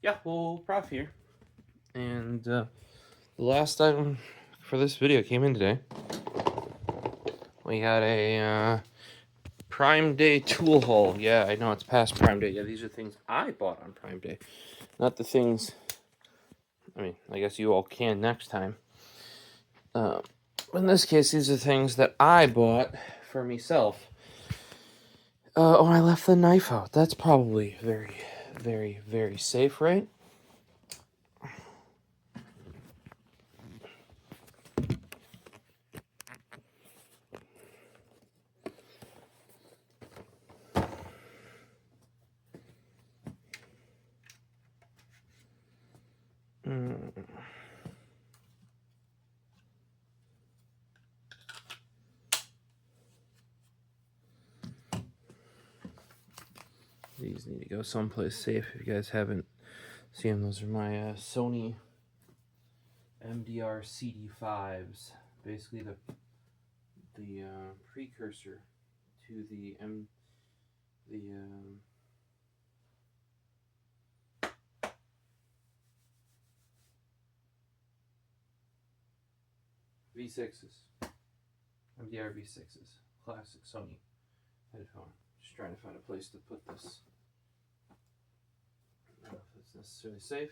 Yeah, well, Prof here. And the last item for this video came in today. We got a Prime Day tool haul. Yeah, I know it's past Prime Day. Yeah, these are things I bought on Prime Day. Not the things, I mean, I guess you all can next time. In this case, these are things that I bought for myself. Oh, I left the knife out. That's probably very, very, very safe, right? These need to go someplace safe. If you guys haven't seen them, those are my Sony MDR CD5s. Basically the precursor to the V6s. MDR V6s. Classic Sony headphone. Just trying to find a place to put this. I don't know if it's necessarily safe.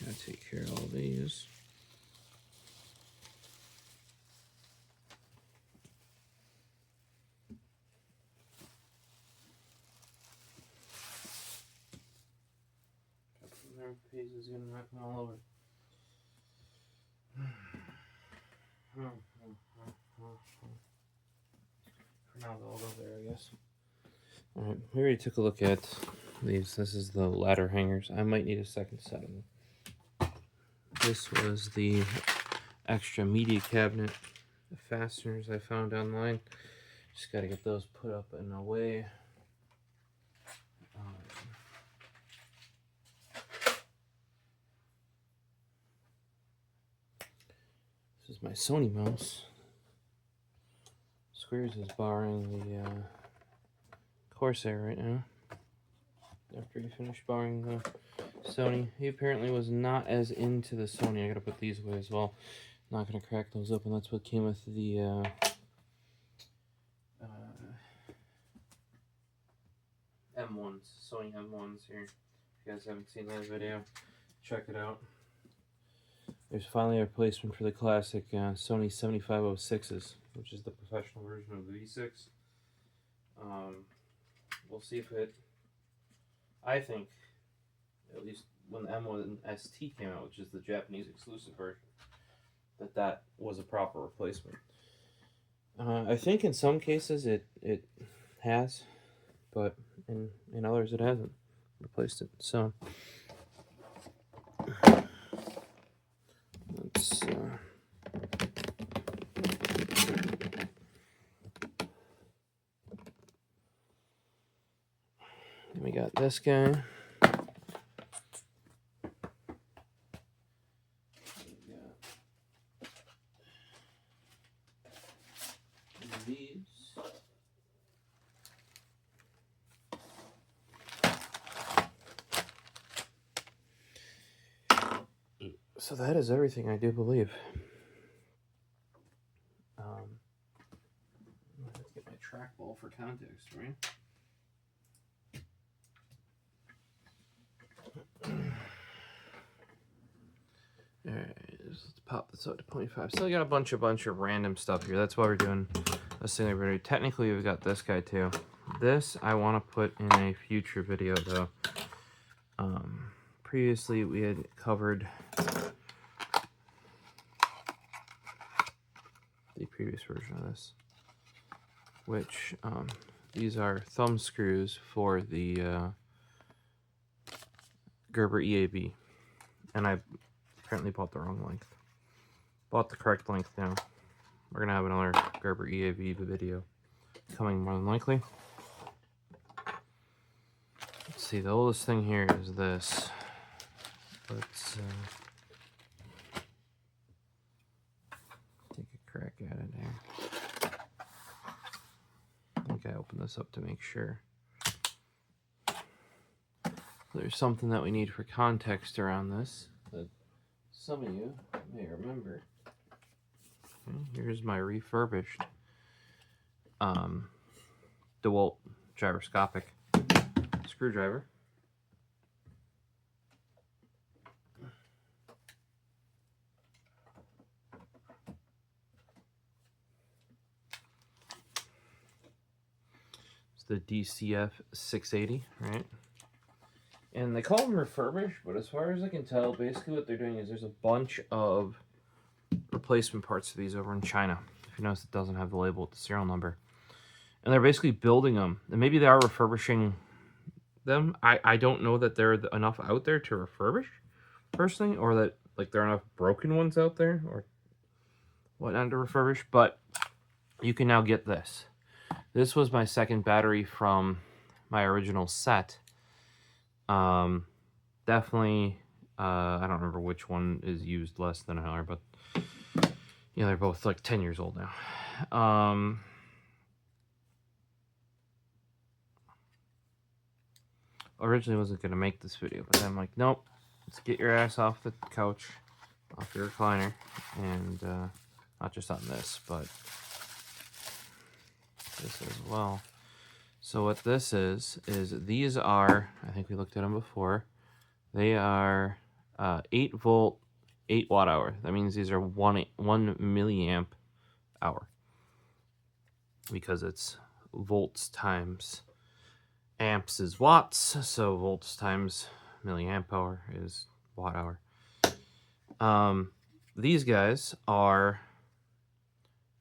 Gotta take care of all these. Pieces gonna knock them all over. For now, they'll go there, I guess. Alright, we already took a look at these. This is the ladder hangers. I might need a second set of them. This was the extra media cabinet fasteners I found online. Just gotta get those put up and away. This is my Sony mouse. Squares is borrowing the Corsair right now. After he finished borrowing the Sony, he apparently was not as into the Sony. I gotta put these away as well. Not gonna crack those open. That's what came with the M1s, Sony M1s here. If you guys haven't seen that video, check it out. There's finally a replacement for the classic Sony 7506s, which is the professional version of the V6. We'll see if it, I think, at least when the M1 ST came out, which is the Japanese exclusive version, that was a proper replacement. I think in some cases it has, but in others it hasn't replaced it. So let's we got this guy. So that is everything, I do believe. Let's get my trackball for context, right? Alright, let's pop this out to 0.5. Still got a bunch of random stuff here. That's why we're doing a single video. Technically, we've got this guy too. This I want to put in a future video though. Previously, we had covered the previous version of this, which these are thumb screws for the Gerber EAB, and I apparently bought the wrong length. Bought the correct length now. We're gonna have another Gerber EAB video coming more than likely. Let's see, the oldest thing here is this. Let's take a crack at it here. I think I opened this up to make sure. There's something that we need for context around this that some of you may remember. Okay, here's my refurbished Dewalt gyroscopic screwdriver. It's the DCF 680, right? And they call them refurbished, but as far as I can tell, basically what they're doing is there's a bunch of replacement parts for these over in China. If you notice, it doesn't have the label with the serial number. And they're basically building them. And maybe they are refurbishing them. I don't know that there are enough out there to refurbish, personally, or that like there are enough broken ones out there or whatnot to refurbish. But you can now get this. This was my second battery from my original set. Definitely, I don't remember which one is used less than an hour, but yeah, they're both like 10 years old now. Originally wasn't going to make this video, but then I'm like, nope, let's get your ass off the couch, off your recliner, and not just on this, but this as well. So what this is these are, I think we looked at them before, they are 8 volt, 8 watt hour. That means these are 1 milliamp hour, because it's volts times amps is watts, so volts times milliamp hour is watt hour. These guys are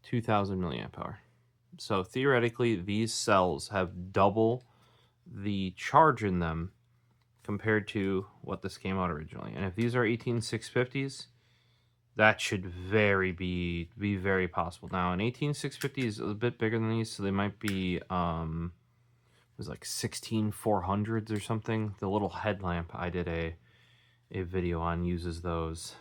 2000 milliamp hour. So theoretically, these cells have double the charge in them compared to what this came out originally. And if these are 18650s, that should be very possible. Now, an 18650 is a bit bigger than these, so they might be it was like 16400s or something. The little headlamp I did a video on uses those.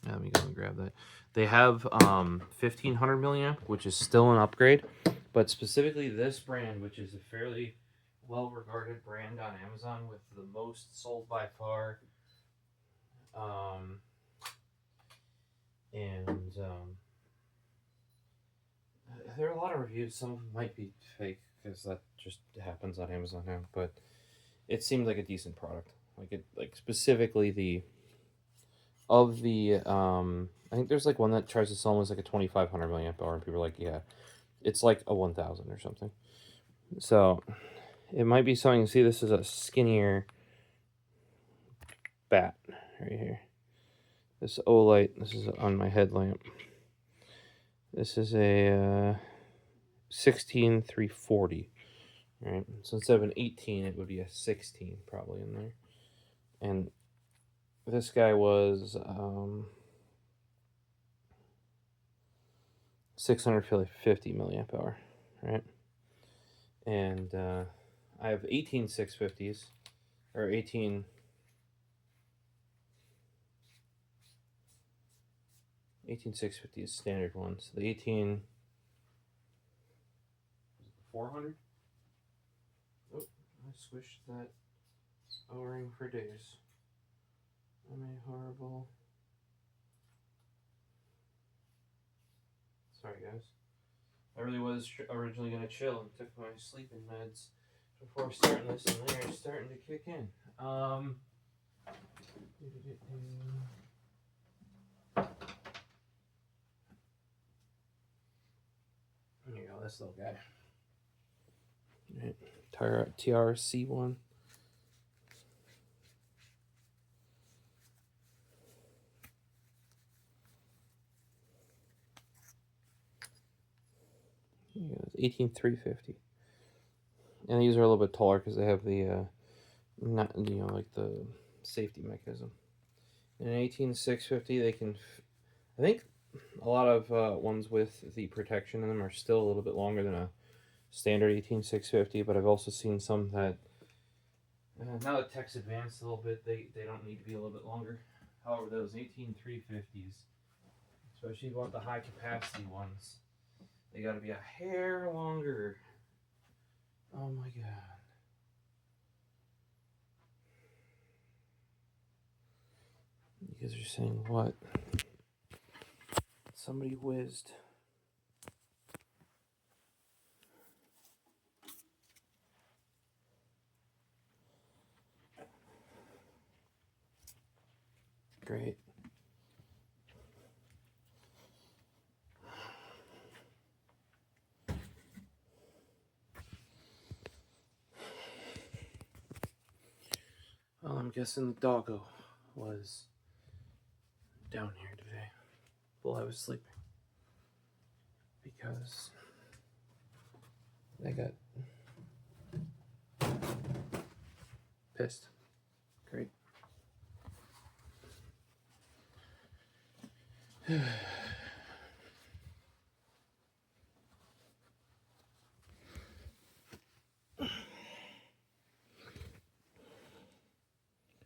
Let me go and grab that. They have 1500 milliamp, which is still an upgrade, but specifically this brand, which is a fairly well-regarded brand on Amazon with the most sold by far, there are a lot of reviews. Some of them might be fake because that just happens on Amazon now, but it seemed like a decent product. Like specifically I think there's like one that tries to sell almost like a 2500 milliamp hour, and people are like, yeah, it's like a 1000 or something. So it might be something. See, this is a skinnier bat right here. This Olight, this is on my headlamp. This is a 16340, right? So instead of an 18, it would be a 16 probably in there. And this guy was 650 milliamp hour, right? And I have 18650s, or 18650 standard ones. The 18400. Oh, I squished that O-ring for days. I'm a horrible. Sorry, guys. I really was originally gonna chill and took my sleeping meds before starting this, and they're starting to kick in. Here you go, this little guy. Right. TRC1. Yeah, it's 18350. And these are a little bit taller because they have the like the safety mechanism. In an 18650, they can, I think a lot of ones with the protection in them are still a little bit longer than a standard 18650, but I've also seen some that, now that tech's advanced a little bit, they don't need to be a little bit longer. However, those 18350s, especially if you want the high capacity ones, they got to be a hair longer. Oh my god. You guys are saying what? Somebody whizzed. Great. Well, I'm guessing the doggo was down here today while I was sleeping, because they got pissed. Great.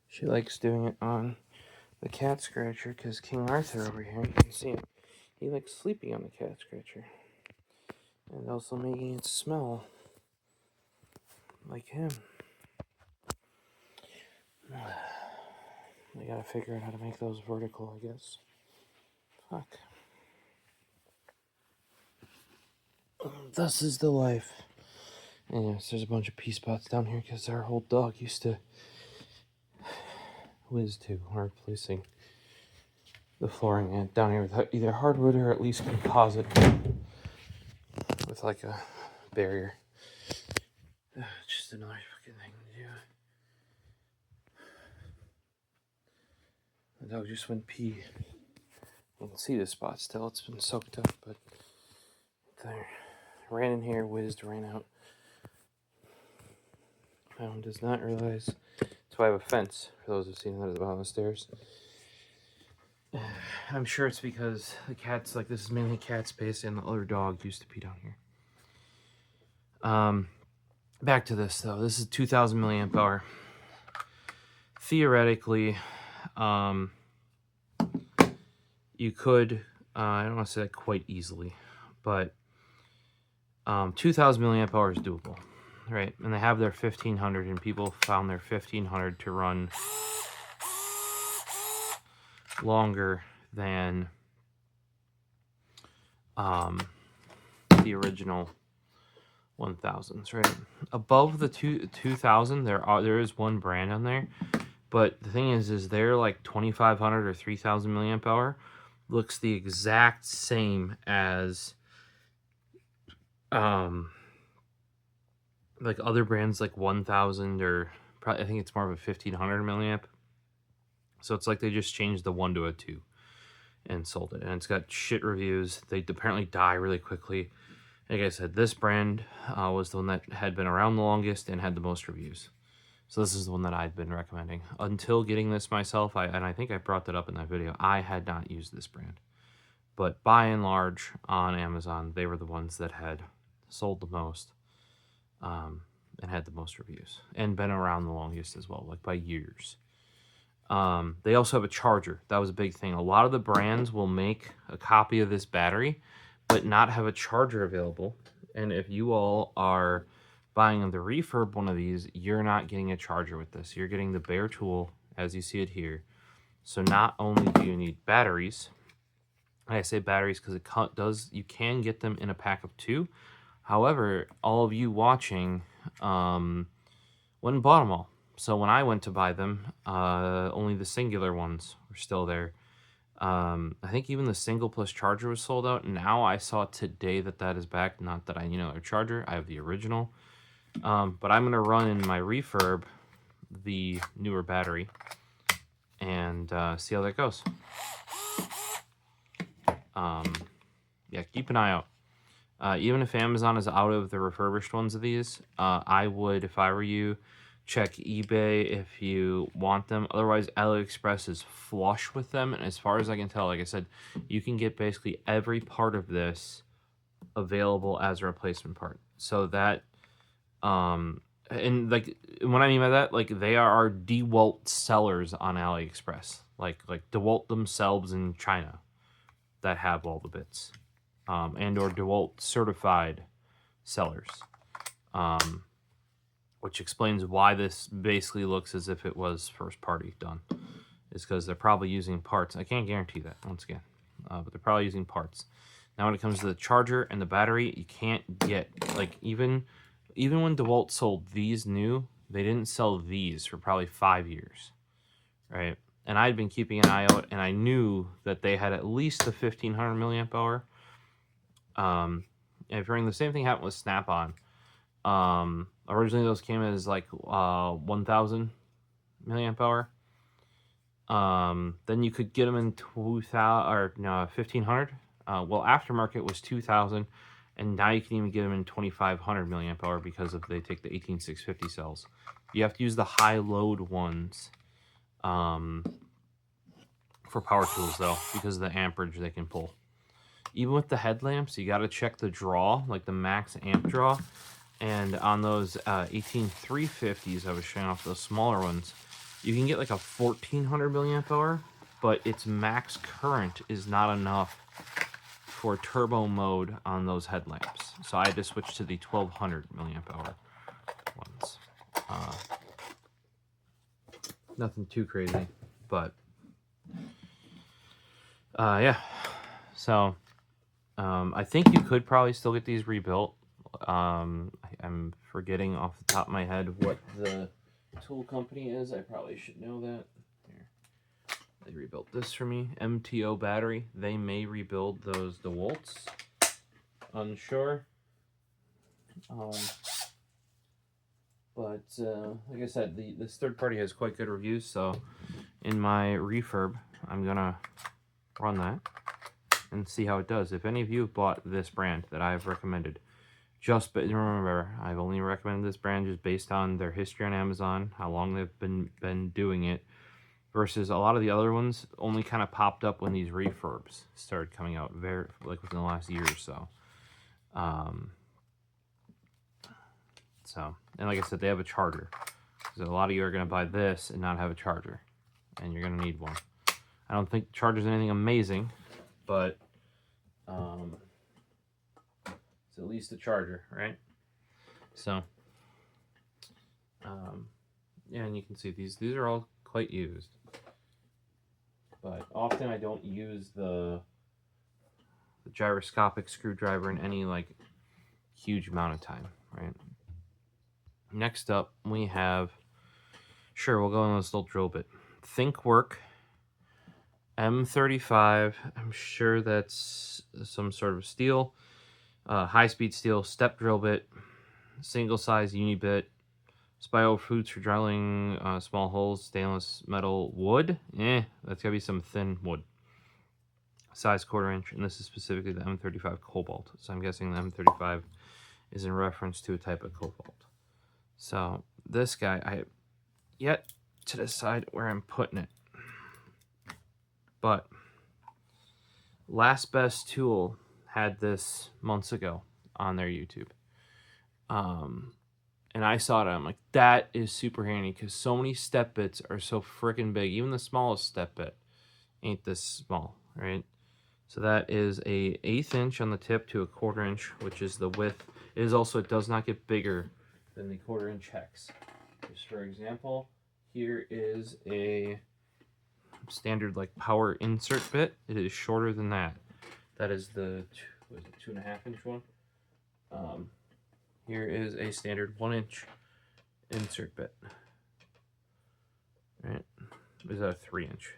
She likes doing it on the cat scratcher because King Arthur over here, you can see him, he likes sleeping on the cat scratcher and also making it smell like him. I gotta figure out how to make those vertical, I guess. Fuck. Thus is the life. And yes, there's a bunch of pea spots down here because our old dog used to whiz to. We're replacing the flooring down here with either hardwood or at least composite with like a barrier. Just another fucking thing to do. The dog just went pee. You can see the spot still, it's been soaked up, but there. Ran in here, whizzed, ran out. Does not realize. That's why I have a fence, for those who've seen that at the bottom of the stairs. I'm sure it's because the cats, like, this is mainly cat space, and the other dog used to pee down here. Back to this, though. This is 2,000 milliamp hour. Theoretically, you could, I don't want to say that quite easily, but 2,000 milliamp hour is doable, right? And they have their 1,500, and people found their 1,500 to run longer than the original 1,000s, right? Above the 2,000, there is one brand on there, but the thing is they're like 2,500 or 3,000 milliamp hour. Looks the exact same as like other brands like 1,000 or probably, I think it's more of a 1,500 milliamp. So it's like they just changed the 1 to a 2 and sold it, and it's got shit reviews. They apparently die really quickly. Like I said, this brand was the one that had been around the longest and had the most reviews. So this is the one that I've been recommending. Until getting this myself, and I think I brought that up in that video, I had not used this brand. But by and large, on Amazon, they were the ones that had sold the most and had the most reviews. And been around the longest as well, like by years. They also have a charger. That was a big thing. A lot of the brands will make a copy of this battery, but not have a charger available. And if you all are buying the refurb one of these, you're not getting a charger with this. You're getting the bare tool as you see it here. So not only do you need batteries, I say batteries because you can get them in a pack of 2. However, all of you watching went and bought them all. So when I went to buy them, only the singular ones were still there. I think even the single plus charger was sold out. Now I saw today that is back. Not that I need another charger. I have the original. But I'm going to run in my refurb the newer battery and see how that goes. Yeah, keep an eye out. Even if Amazon is out of the refurbished ones of these, I would, if I were you, Check eBay if you want them. Otherwise, AliExpress is flush with them. And as far as I can tell, like I said, you can get basically every part of this available as a replacement part. So that, and like what I mean by that, like they are our Dewalt sellers on AliExpress, like Dewalt themselves in China that have all the bits, and or Dewalt certified sellers. Which explains why this basically looks as if it was first party done. Is because they're probably using parts. I can't guarantee that, once again. But they're probably using parts. Now when it comes to the charger and the battery, you can't get, like, even when DeWalt sold these new, they didn't sell these for probably 5 years, right? And I'd been keeping an eye out, and I knew that they had at least the 1500 milliamp hour. And if you're the same thing happened with Snap-on. Originally those came as like 1000 milliamp hour. Then you could get them in 1500. Well, aftermarket was 2000, and now you can even get them in 2500 milliamp hour because of they take the 18650 cells. You have to use the high load ones for power tools though, because of the amperage they can pull. Even with the headlamps, you got to check the draw, like the max amp draw. And on those 18350s I was showing off, those smaller ones, you can get like a 1400 milliamp hour, but its max current is not enough for turbo mode on those headlamps. So I had to switch to the 1200 milliamp hour ones. Nothing too crazy, but yeah. So I think you could probably still get these rebuilt. I'm forgetting off the top of my head what the tool company is. I probably should know that. Here. They rebuilt this for me. MTO battery. They may rebuild those DeWalts. Unsure. But like I said, this third party has quite good reviews. So in my refurb, I'm gonna run that and see how it does. If any of you have bought this brand that I've recommended, just but remember, I've only recommended this brand just based on their history on Amazon, how long they've been doing it, versus a lot of the other ones only kind of popped up when these refurbs started coming out, very like within the last year or so. And like I said, they have a charger. So a lot of you are going to buy this and not have a charger, and you're going to need one. I don't think the charger's anything amazing, but it's at least a charger, right? So, yeah, and you can see these are all quite used. But often I don't use the gyroscopic screwdriver in any like huge amount of time, right? Next up, we have, sure, we'll go on this little drill bit. ThinkWork M35. I'm sure that's some sort of steel. High-speed steel, step drill bit, single-size uni bit, Spio Foods for drilling small holes, stainless metal wood. That's gotta be some thin wood. Size 1/4 inch, and this is specifically the M35 Cobalt. So I'm guessing the M35 is in reference to a type of cobalt. So this guy, I have yet to decide where I'm putting it. But Last Best Tool had this months ago on their YouTube. And I saw it, I'm like, that is super handy because so many step bits are so freaking big. Even the smallest step bit ain't this small, right? So that is a 1/8 inch on the tip to a 1/4 inch, which is the width. It is also, it does not get bigger than the 1/4 inch hex. Just for example, here is a standard like power insert bit. It is shorter than that. That is the 2.5 inch one. Here is a standard 1 inch insert bit. Right? Is that a 3 inch?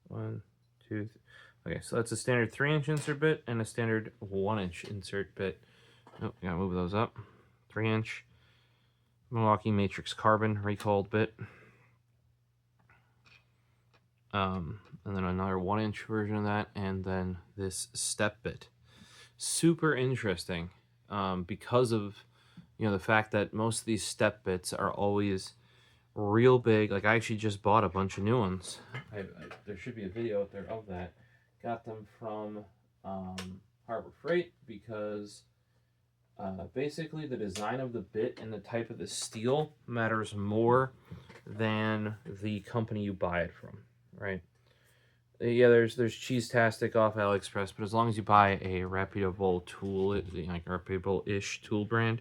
1, 2, 3. Okay, so that's a standard 3 inch insert bit and a standard 1 inch insert bit. Oh, gotta move those up. 3 inch Milwaukee Matrix Carbon recalled bit. And then another 1 inch version of that, and then this step bit. Super interesting because of You know, the fact that most of these step bits are always real big. Like, I actually just bought a bunch of new ones. There should be a video out there of that. Got them from Harbor Freight because basically the design of the bit and the type of the steel matters more than the company you buy it from, right? Yeah, there's Cheese-tastic off AliExpress, but as long as you buy a reputable tool, like a reputable-ish tool brand,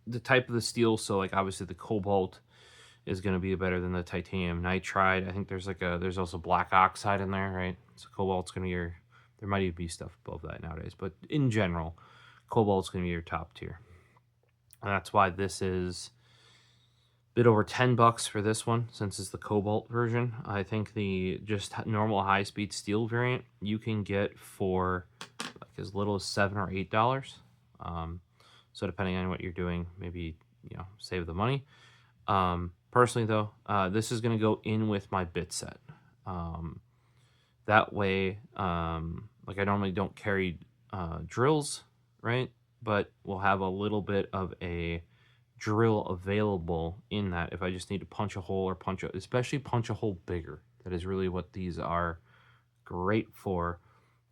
the type of the steel, so like obviously the Cobalt is going to be better than the titanium nitride. I think there's also black oxide in there, right? So Cobalt's going to be there might even be stuff above that nowadays, but in general, Cobalt's going to be your top tier. And that's why this is a bit over $10 for this one, since it's the Cobalt version. I think the just normal high-speed steel variant you can get for like as little as $7 or $8. So depending on what you're doing, maybe, you know, save the money. Personally though, this is going to go in with my bit set. That way, like I normally don't carry drills, right? But we'll have a little bit of a drill available in that if I just need to punch a hole or especially punch a hole bigger. That is really what these are great for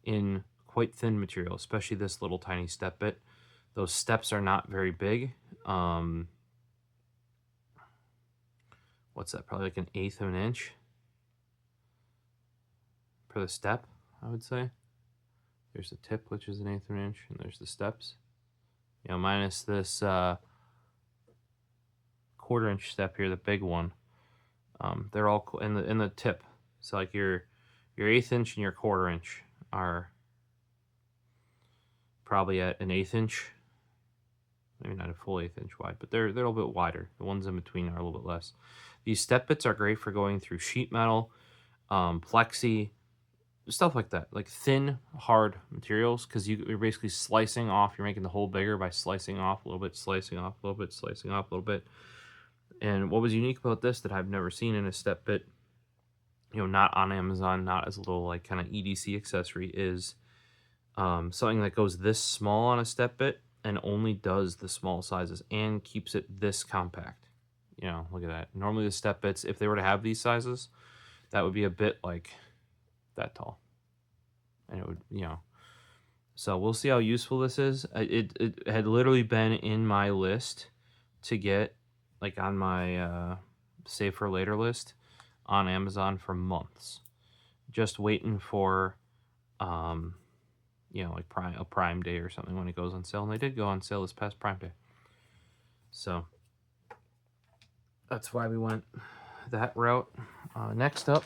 in quite thin material, especially this little tiny step bit. Those steps are not very big. What's that? Probably like 1/8 of an inch for the step, I would say. There's the tip, which is 1/8 of an inch, and there's the steps. You know, minus this 1/4 inch step here, the big one. They're all in the tip. So like your 1/8 inch and your 1/4 inch are probably at an 1/8 inch. Maybe not a full 1/8 inch wide, but they're a little bit wider. The ones in between are a little bit less. These step bits are great for going through sheet metal, plexi, stuff like that, like thin, hard materials, because you're basically slicing off. You're making the hole bigger by slicing off a little bit, slicing off a little bit, slicing off a little bit. And what was unique about this that I've never seen in a step bit, you know, not on Amazon, not as a little like kind of EDC accessory, is something that goes this small on a step bit and only does the small sizes and keeps it this compact. You know, look at that. Normally the step bits, if they were to have these sizes, that would be a bit like that tall. And it would, you know. So we'll see how useful this is. It had literally been in my list to get, like on my save for later list on Amazon for months. Just waiting for, you know, like a Prime Day or something when it goes on sale. And they did go on sale this past Prime Day. So that's why we went that route. Next up,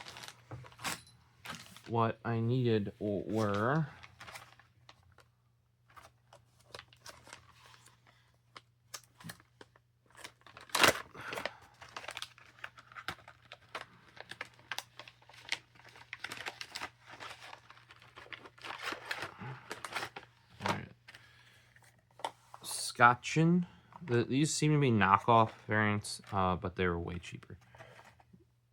what I needed were Scotchen. These seem to be knockoff variants, but they were way cheaper.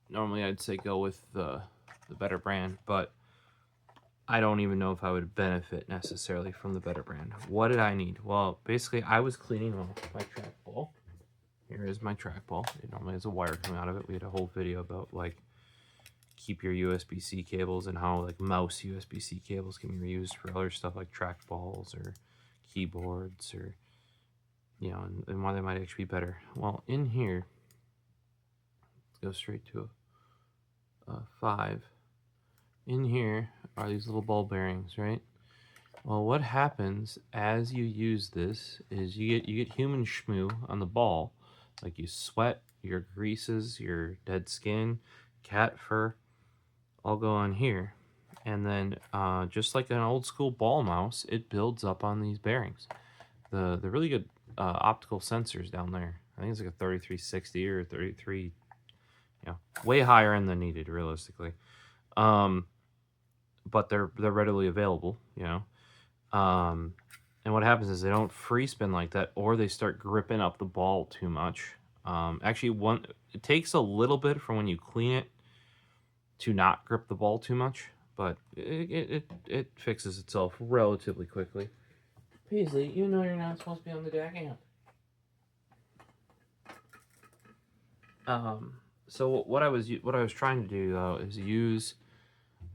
Normally I'd say go with the better brand, but I don't even know if I would benefit necessarily from the better brand. What did I need? Well, basically I was cleaning off my trackball. Here is my trackball. It normally has a wire coming out of it. We had a whole video about like keep your USB-C cables and how like mouse USB-C cables can be reused for other stuff like trackballs or keyboards, or you know, and why they might actually be better. Well, in here, let's go straight to a 5. In here are these little ball bearings, right? Well, what happens as you use this is you get human schmoo on the ball, like you sweat, your greases, your dead skin, cat fur, all go on here. And then just like an old school ball mouse, it builds up on these bearings. The really good optical sensors down there, I think it's like a 3360 or 33, you know, way higher end than needed realistically. But they're readily available, you know. And what happens is they don't free spin like that, or they start gripping up the ball too much. Actually, it takes a little bit from when you clean it to not grip the ball too much, but it fixes itself relatively quickly. Paisley, you know you're not supposed to be on the deck amp. So what I was trying to do though is use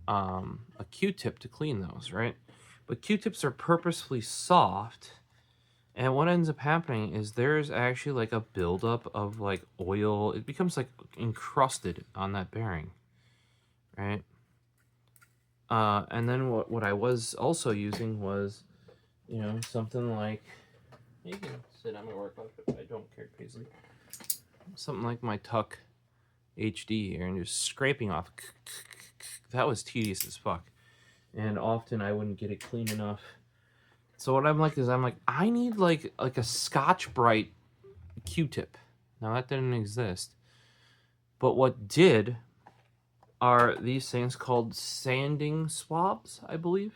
a Q-tip to clean those, right? But Q-tips are purposefully soft, and what ends up happening is there's actually like a buildup of like oil. It becomes like encrusted on that bearing, right? And then what I was also using was, you know, something like, you can sit on my work laptop, I don't care, Paisley. Something like my Tuck HD here and just scraping off. That was tedious as fuck. And often I wouldn't get it clean enough. So what I'm like is I need like a Scotch-Brite Q-tip. Now that didn't exist. But what did are these things called sanding swabs, I believe.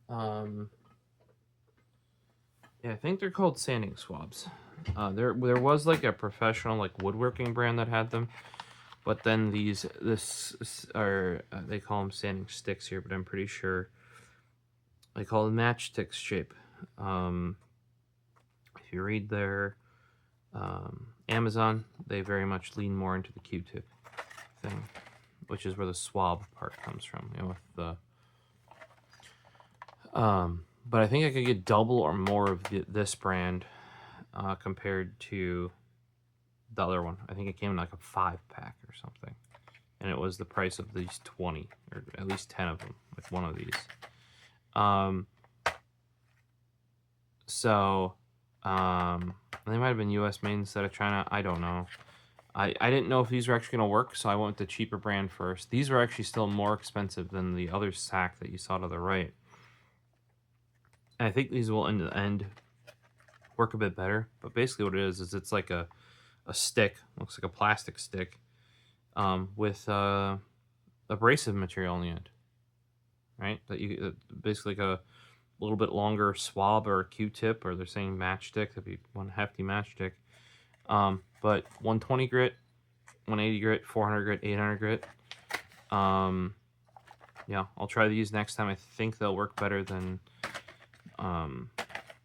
Yeah, I think they're called sanding swabs. There was like a professional like woodworking brand that had them, but then this are they call them sanding sticks here, but I'm pretty sure they call them matchstick shape. If you read their Amazon, they very much lean more into the Q-tip thing, which is where the swab part comes from. You know, with the but I think I could get double or more of this brand compared to the other one. I think it came in like a 5-pack or something, and it was the price of these 20 or at least 10 of them, like one of these. They might have been U.S. made instead of China. I don't know. I didn't know if these were actually going to work, so I went with the cheaper brand first. These were actually still more expensive than the other sack that you saw to the right. And I think these will in the end work a bit better. But basically what it is it's like a stick, looks like a plastic stick, with abrasive material on the end, right? That you basically like a little bit longer swab or Q-tip, or they're saying matchstick. That'd be one hefty matchstick. But 120 grit, 180 grit, 400 grit, 800 grit. Yeah, I'll try these next time. I think they'll work better than.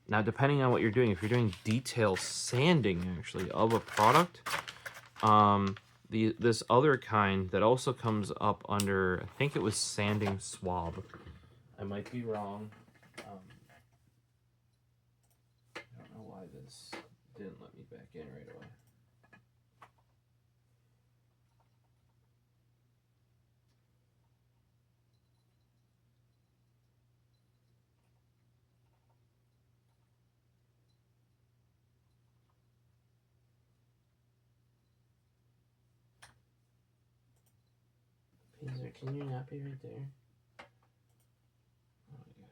Now, depending on what you're doing, if you're doing detail sanding actually of a product, this other kind that also comes up under, I think it was sanding swab. I might be wrong. I don't know why this didn't let me back in right away. Peter, can you not be right there? Oh, yeah.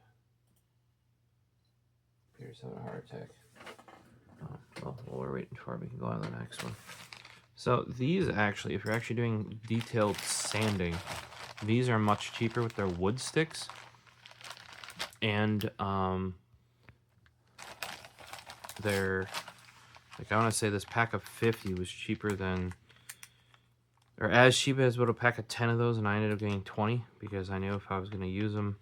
Peter's having a heart attack. Oh, well, while we're waiting for it, we can go on to the next one. So these actually, if you're actually doing detailed sanding, these are much cheaper with their wood sticks. And they're, like, I want to say this pack of 50 was cheaper than, or as cheap as what a pack of 10 of those, and I ended up getting 20 because I knew if I was going to use them,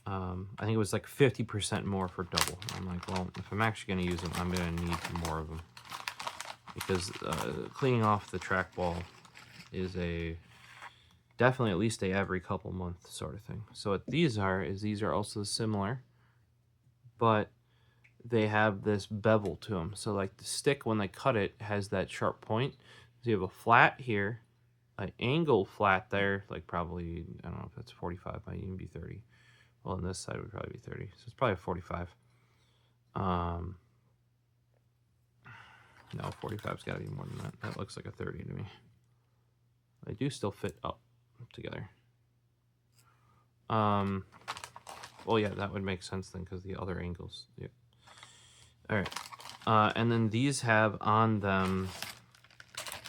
I think it was like 50% more for double. I'm like, well, if I'm actually going to use them, I'm going to need more of them, because cleaning off the trackball is definitely at least every couple months sort of thing. So what these are also similar, but they have this bevel to them. So like the stick, when they cut it, has that sharp point. So you have a flat here, an angle flat there, like probably, I don't know if that's 45, might even be 30. Well, on this side would probably be 30, so it's probably a 45. No, 45's got to be more than that. That looks like a 30 to me. They do still fit up together. Well, yeah, that would make sense then, because the other angles. Yep. All right. And then these have on them,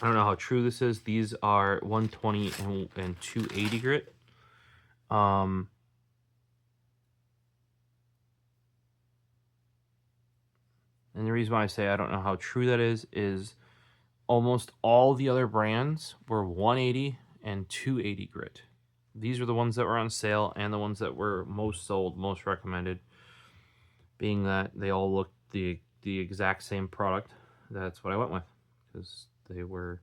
I don't know how true this is. These are 120 and 280 grit. And the reason why I say I don't know how true that is almost all the other brands were 180 and 280 grit. these are the ones that were on sale and the ones that were most sold, most recommended, being that they all looked the exact same product. That's what I went with, because they were,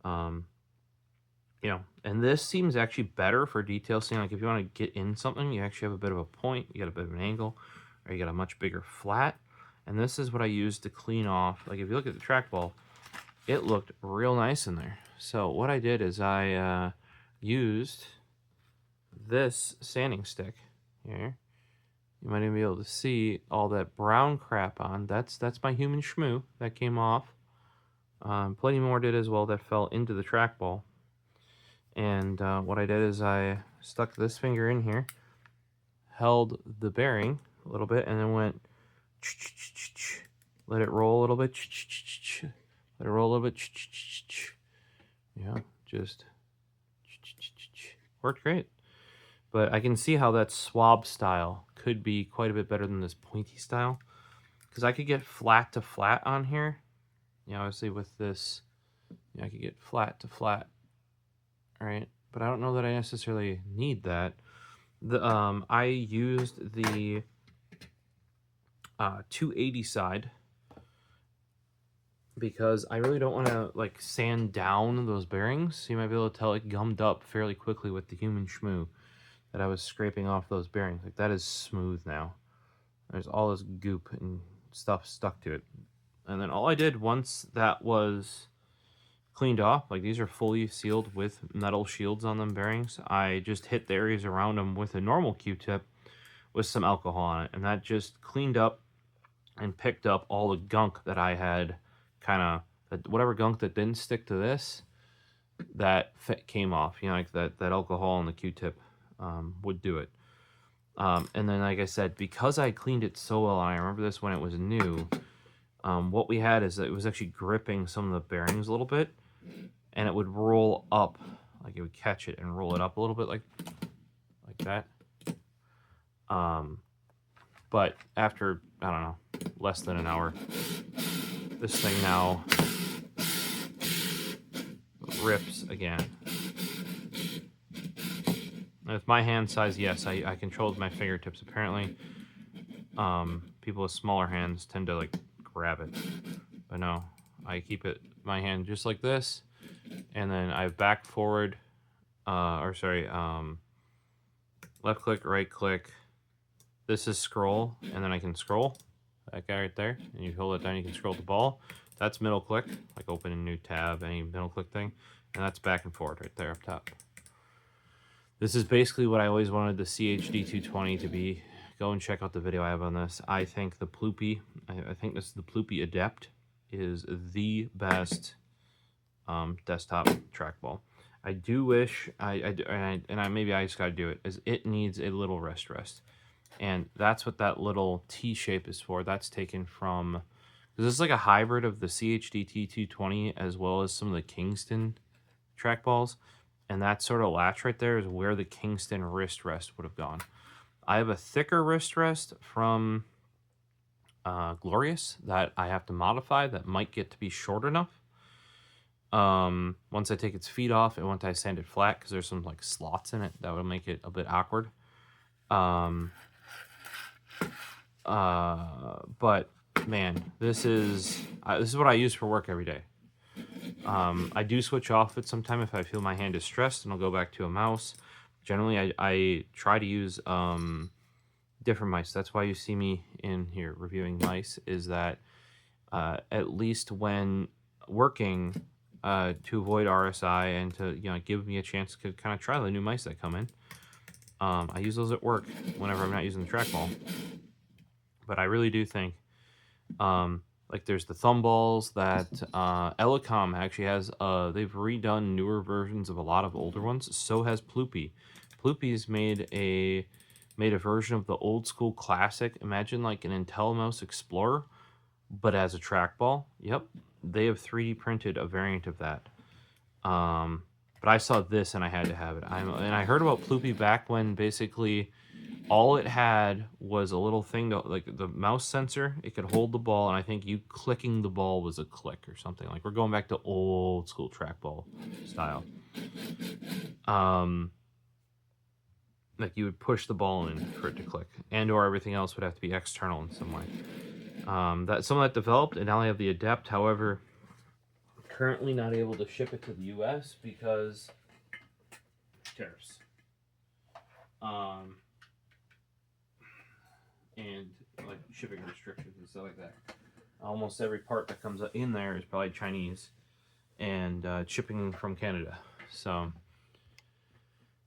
you know, and this seems actually better for detail seeing. Like if you want to get in something, you actually have a bit of a point, you got a bit of an angle, or you got a much bigger flat. And this is what I used to clean off. Like if you look at the trackball, it looked real nice in there. So what I did is I used this sanding stick here. You might even be able to see all that brown crap on. That's my human shmoo that came off. Plenty more did as well that fell into the trackball. And what I did is I stuck this finger in here, held the bearing a little bit, and then went, let it roll a little bit, let it roll a little bit, yeah, just worked great. But I can see how that swab style could be quite a bit better than this pointy style, because I could get flat to flat on here. You know, obviously with this, you know, I could get flat to flat. Right, but I don't know that I necessarily need that. I used the 280 side because I really don't want to like sand down those bearings. So you might be able to tell it gummed up fairly quickly with the human shmoo that I was scraping off those bearings. Like that is smooth now. There's all this goop and stuff stuck to it. And then all I did once that was cleaned off, like these are fully sealed with metal shields on them bearings, I just hit the areas around them with a normal Q-tip with some alcohol on it, and that just cleaned up and picked up all the gunk that I had, kind of whatever gunk that didn't stick to this, that came off. You know, like that alcohol and the Q-tip would do it. And then, like I said, because I cleaned it so well, and I remember this when it was new, what we had is that it was actually gripping some of the bearings a little bit, and it would roll up, like it would catch it and roll it up a little bit like that. But after, I don't know, less than an hour, this thing now rips again. And with my hand size, yes, I control with my fingertips. Apparently, people with smaller hands tend to like grab it, but no, I keep it my hand just like this, and then I back forward, left click, right click. This is scroll, and then I can scroll that guy right there, and you hold it down, you can scroll the ball. That's middle click, like open a new tab, any middle click thing, and that's back and forward right there up top. This is basically what I always wanted the CHD 220 to be. Go and check out the video I have on this. I think the Ploopy, I think this is the Ploopy Adept, is the best desktop trackball. I do wish, maybe I just gotta do it, is it needs a little rest. And that's what that little T shape is for. That's taken from, because this is like a hybrid of the CHD T220 as well as some of the Kingston trackballs. And that sort of latch right there is where the Kingston wrist rest would have gone. I have a thicker wrist rest from Glorious that I have to modify that might get to be short enough. Once I take its feet off and once I sand it flat, because there's some like slots in it that would make it a bit awkward. But man, this is what I use for work every day. I do switch off it sometime if I feel my hand is stressed, and I'll go back to a mouse. Generally, I try to use different mice. That's why you see me in here reviewing mice, is that at least when working, to avoid RSI and to give me a chance to kind of try the new mice that come in. I use those at work whenever I'm not using the trackball. But I really do think, like there's the thumb balls that Elecom actually has. They've redone newer versions of a lot of older ones. So has Ploopy. Ploopy's made a version of the old school classic. Imagine like an IntelliMouse Explorer, but as a trackball. Yep, they have 3D printed a variant of that. But I saw this and I had to have it. And I heard about Ploopy back when basically all it had was a little thing to, like the mouse sensor. It could hold the ball, and I think you clicking the ball was a click or something. Like we're going back to old school trackball style. Like you would push the ball in for it to click, and or everything else would have to be external in some way. That some of that developed, and now I have the Adept. However, currently not able to ship it to the U.S. because tariffs. And like shipping restrictions and stuff like that. Almost every part that comes in there is probably Chinese, and shipping from Canada. So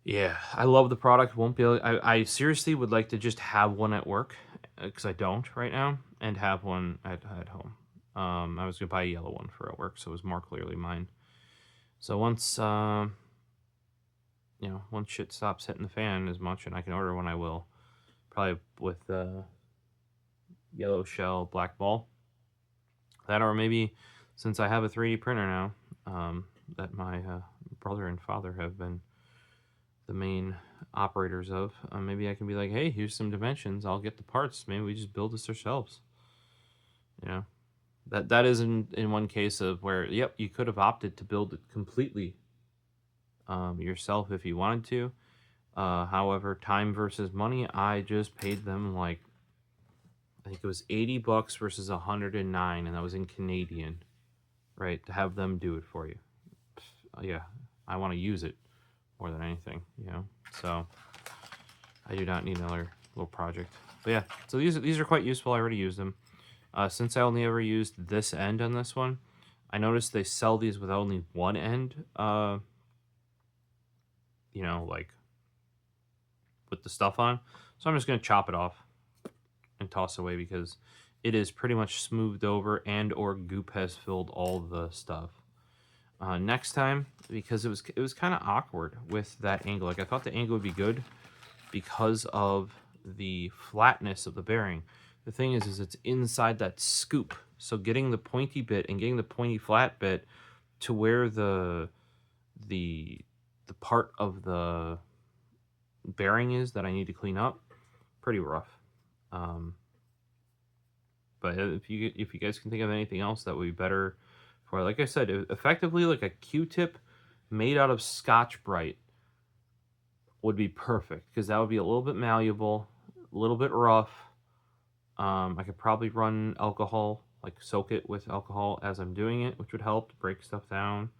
yeah, I love the product. Won't be able, I seriously would like to just have one at work, because I don't right now, and have one at home. I was gonna buy a yellow one for at work, so it was more clearly mine. So once you know, once shit stops hitting the fan as much, and I can order one, I will. Probably with yellow shell black ball. That, or maybe since I have a 3D printer now, that my brother and father have been the main operators of, maybe I can be like, hey, here's some dimensions, I'll get the parts, maybe we just build this ourselves. You know, that is in one case of where, yep, you could have opted to build it completely yourself if you wanted to. However, time versus money, I just paid them like, I think it was $80 versus 109, and that was in Canadian, right? To have them do it for you. Yeah, I want to use it more than anything, you know. So I do not need another little project. But yeah, so these are quite useful. I already used them. Since I only ever used this end on this one, I noticed they sell these with only one end. You know, like with the stuff on. So I'm just gonna chop it off and toss away because it is pretty much smoothed over, and or goop has filled all the stuff. Next time, because it was kind of awkward with that angle. Like I thought the angle would be good because of the flatness of the bearing. The thing is it's inside that scoop. So getting the pointy bit and getting the pointy flat bit to where the part of the bearing is that I need to clean up, pretty rough. But if you guys can think of anything else that would be better for, like I said, effectively like a Q-tip made out of Scotch-Brite would be perfect, because that would be a little bit malleable, a little bit rough. I could probably run alcohol, like soak it with alcohol as I'm doing it, which would help to break stuff down.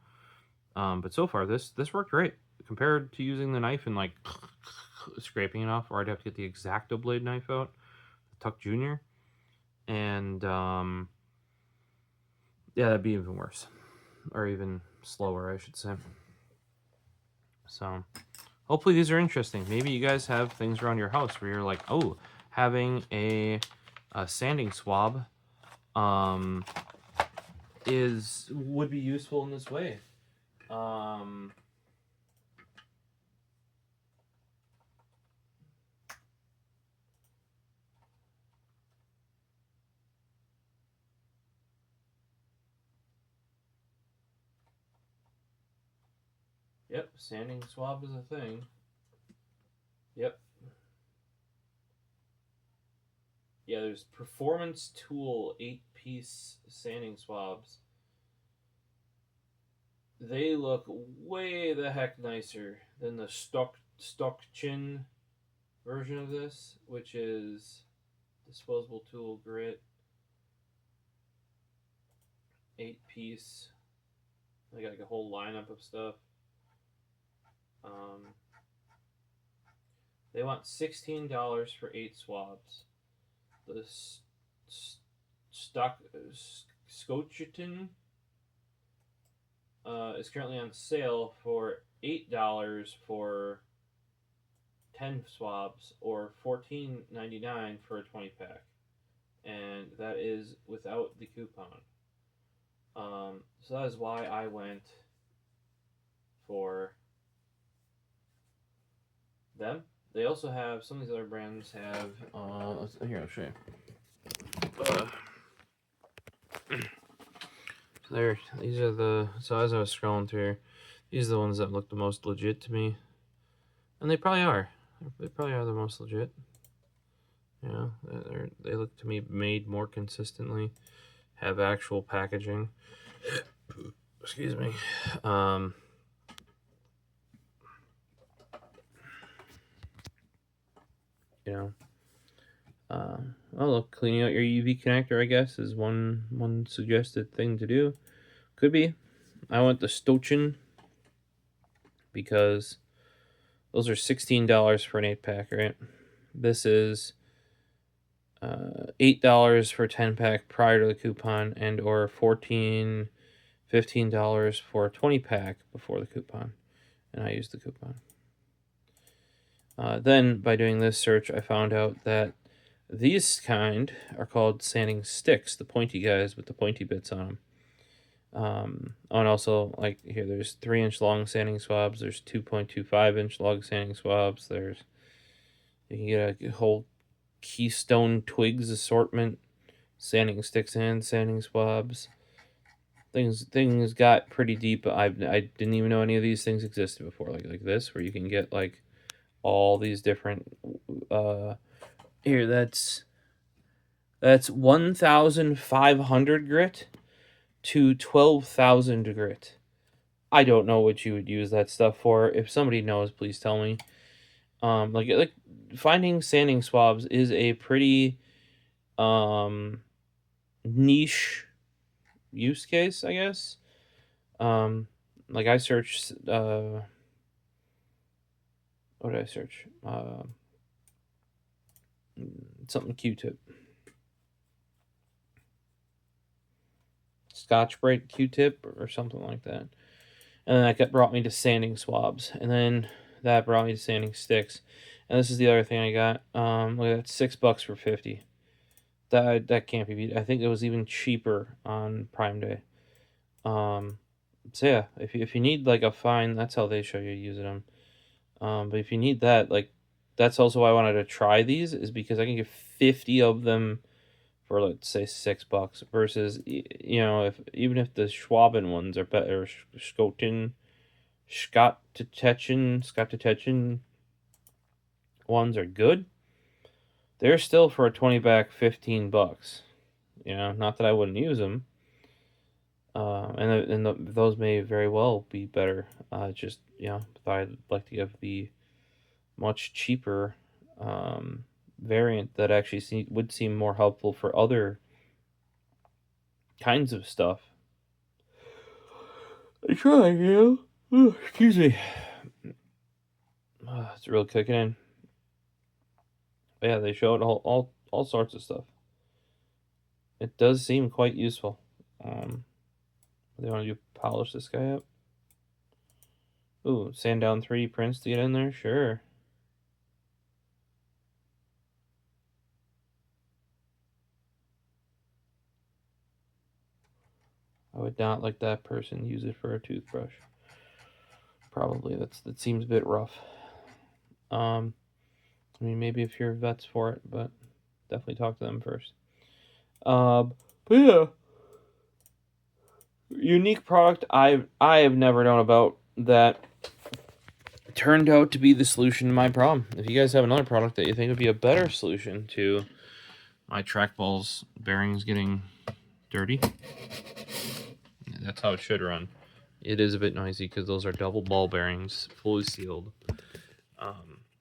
But so far, this worked great compared to using the knife and like scraping it off, or I'd have to get the X-Acto blade knife out, Tuck Jr. And yeah, that'd be even worse, or even slower, I should say. So hopefully these are interesting. Maybe you guys have things around your house where you're like, oh, having a sanding swab would be useful in this way. Yep, sanding swab is a thing. Yep. Yeah, there's Performance Tool 8-piece sanding swabs. They look way the heck nicer than the stock chin version of this, which is disposable tool grit, 8-piece. They got like a whole lineup of stuff. They want $16 for 8 swabs. The stock Scotchiton is currently on sale for $8 for 10 swabs, or $14.99 for a 20-pack, and that is without the coupon. So that is why I went for them. They also have, some of these other brands have, here, I'll show you. These are the, so as I was scrolling through, these are the ones that look the most legit to me. And they probably are. They probably are the most legit. You know, they look to me made more consistently, have actual packaging. Excuse me. you know. Oh look, cleaning out your UV connector, I guess, is one suggested thing to do. Could be. I went the Stochin because those are $16 for an 8-pack, right? This is $8 for a 10-pack prior to the coupon, and or $15 for a 20-pack before the coupon, and I used the coupon. Then, by doing this search, I found out that these kind are called sanding sticks, the pointy guys with the pointy bits on them. And also, like here, there's 3-inch long sanding swabs. There's 2.25-inch long sanding swabs. You can get a whole Keystone Twigs assortment, sanding sticks and sanding swabs. Things got pretty deep. I didn't even know any of these things existed before. Like this, where you can get like all these different. Here, that's 1,500 grit to 12,000 grit. I don't know what you would use that stuff for. If somebody knows, please tell me. Like finding sanding swabs is a pretty niche use case, I guess. Like I searched what did I search? Something Q-tip. Scotch-Brite Q-tip or something like that. And then that brought me to sanding swabs. And then that brought me to sanding sticks. And this is the other thing I got. Look at that, $6 for 50. That can't be beat. I think it was even cheaper on Prime Day. So yeah, if you need like a fine, that's how they show you using them. But if you need that, like that's also why I wanted to try these, is because I can get 50 of them for, let's say, $6 versus, you know, even if the Schwaben ones are better, Scottetechen ones are good, they're still for a 20-pack $15. You know, not that I wouldn't use them. Those may very well be better. Just, you know, I'd like to give the much cheaper variant that actually would seem more helpful for other kinds of stuff. I try, you know. Oh, excuse me. It's really kicking in. But yeah, they showed all sorts of stuff. It does seem quite useful. They want to polish this guy up. Ooh, sand down 3D prints to get in there? Sure. I would not let that person use it for a toothbrush. Probably that seems a bit rough. I mean, maybe if you're vets for it, but definitely talk to them first. But yeah, unique product I have never known about that turned out to be the solution to my problem. If you guys have another product that you think would be a better solution to my trackball's bearings getting dirty, that's how it should run. It is a bit noisy because those are double ball bearings, fully sealed.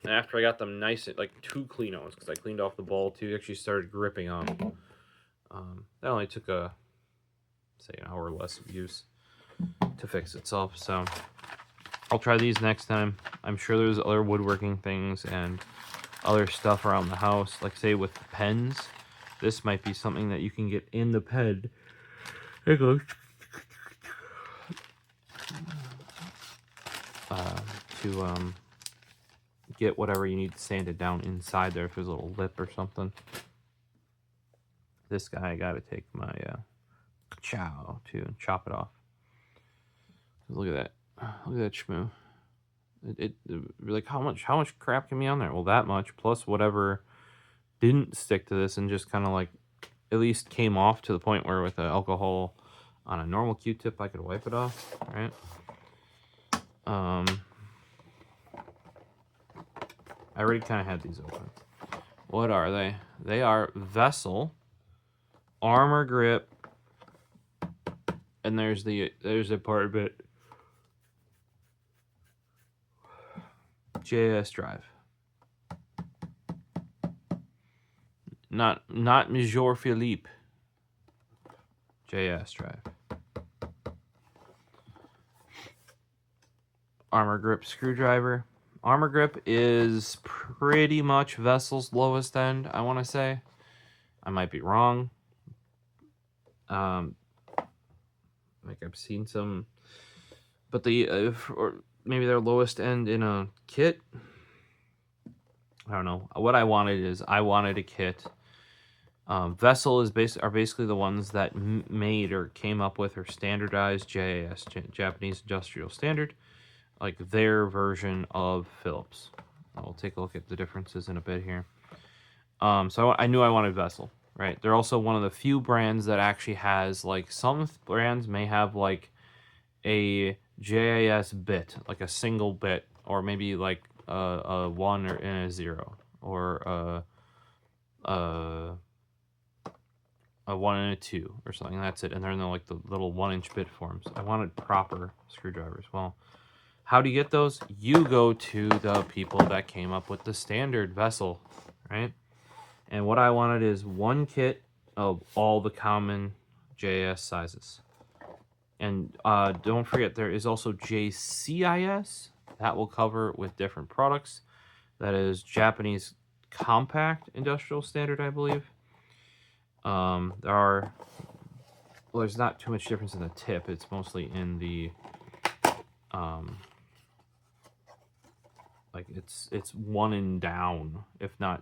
And after I got them nice, like 2 cleanos, because I cleaned off the ball too, actually started gripping up. That only took say an hour or less of use to fix itself. So I'll try these next time. I'm sure there's other woodworking things and other stuff around the house. Like say with the pens, this might be something that you can get in the pen. There it goes. To get whatever you need sanded down inside there, if there's a little lip or something. This guy, I gotta take my chow to chop it off. Look at that. Look at that shmoo. It like how much crap can be on there? Well, that much plus whatever didn't stick to this and just kind of like at least came off to the point where with the alcohol on a normal Q-tip I could wipe it off, right? I already kind of had these open. What are they? They are Vessel, Armor Grip, and there's the part bit JIS drive. not Monsieur Philippe. JIS drive. Armor grip screwdriver. Armor grip is pretty much Vessel's lowest end, I want to say. I might be wrong. Like I've seen some, but or maybe their lowest end in a kit. I don't know. What I wanted is I wanted a kit. Vessel is are basically the ones that made or came up with or standardized JIS, Japanese Industrial Standard, like their version of Phillips. We'll take a look at the differences in a bit here. So I knew I wanted Vessel, right? They're also one of the few brands that actually has, like, some brands may have like a JIS bit, like a single bit, or maybe like a 1 or and a 0, or a 1 and a 2 or something. That's it. And they're in like the little 1-inch bit forms. I wanted proper screwdrivers. Well, how do you get those? You go to the people that came up with the standard Vessel, right? And what I wanted is one kit of all the common JIS sizes. And don't forget, there is also JCIS. That will cover with different products. That is Japanese Compact Industrial Standard, I believe. There's not too much difference in the tip. It's mostly in the like it's 1 and down. If I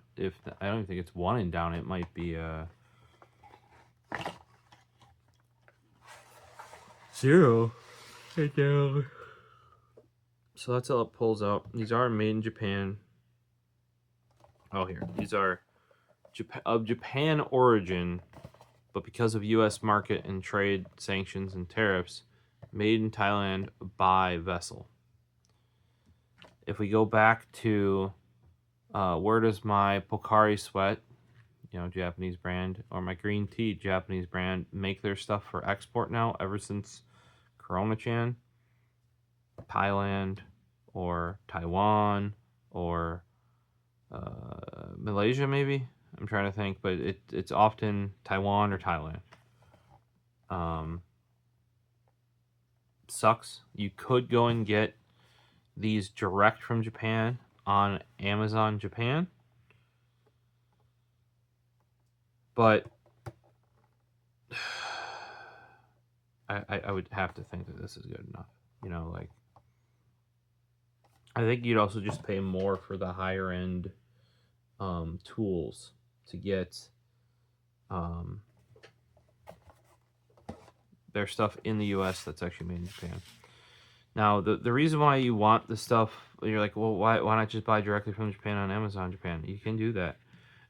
don't even think it's 1 and down. It might be 0 and down. So that's how it pulls out. These are made in Japan. Oh, here. These are of Japan origin, but because of U.S. market and trade sanctions and tariffs, made in Thailand by Vessel. If we go back to where does my Pocari Sweat, Japanese brand, or my green tea, Japanese brand, make their stuff for export now ever since Corona-chan? Thailand or Taiwan or Malaysia, maybe? I'm trying to think, but it's often Taiwan or Thailand. Sucks. You could go and get these direct from Japan on Amazon Japan, but I would have to think that this is good enough. Like, I think you'd also just pay more for the higher end tools to get their stuff in the US that's actually made in Japan. Now, the reason why you want the stuff, you're like, well, why not just buy directly from Japan on Amazon Japan? You can do that.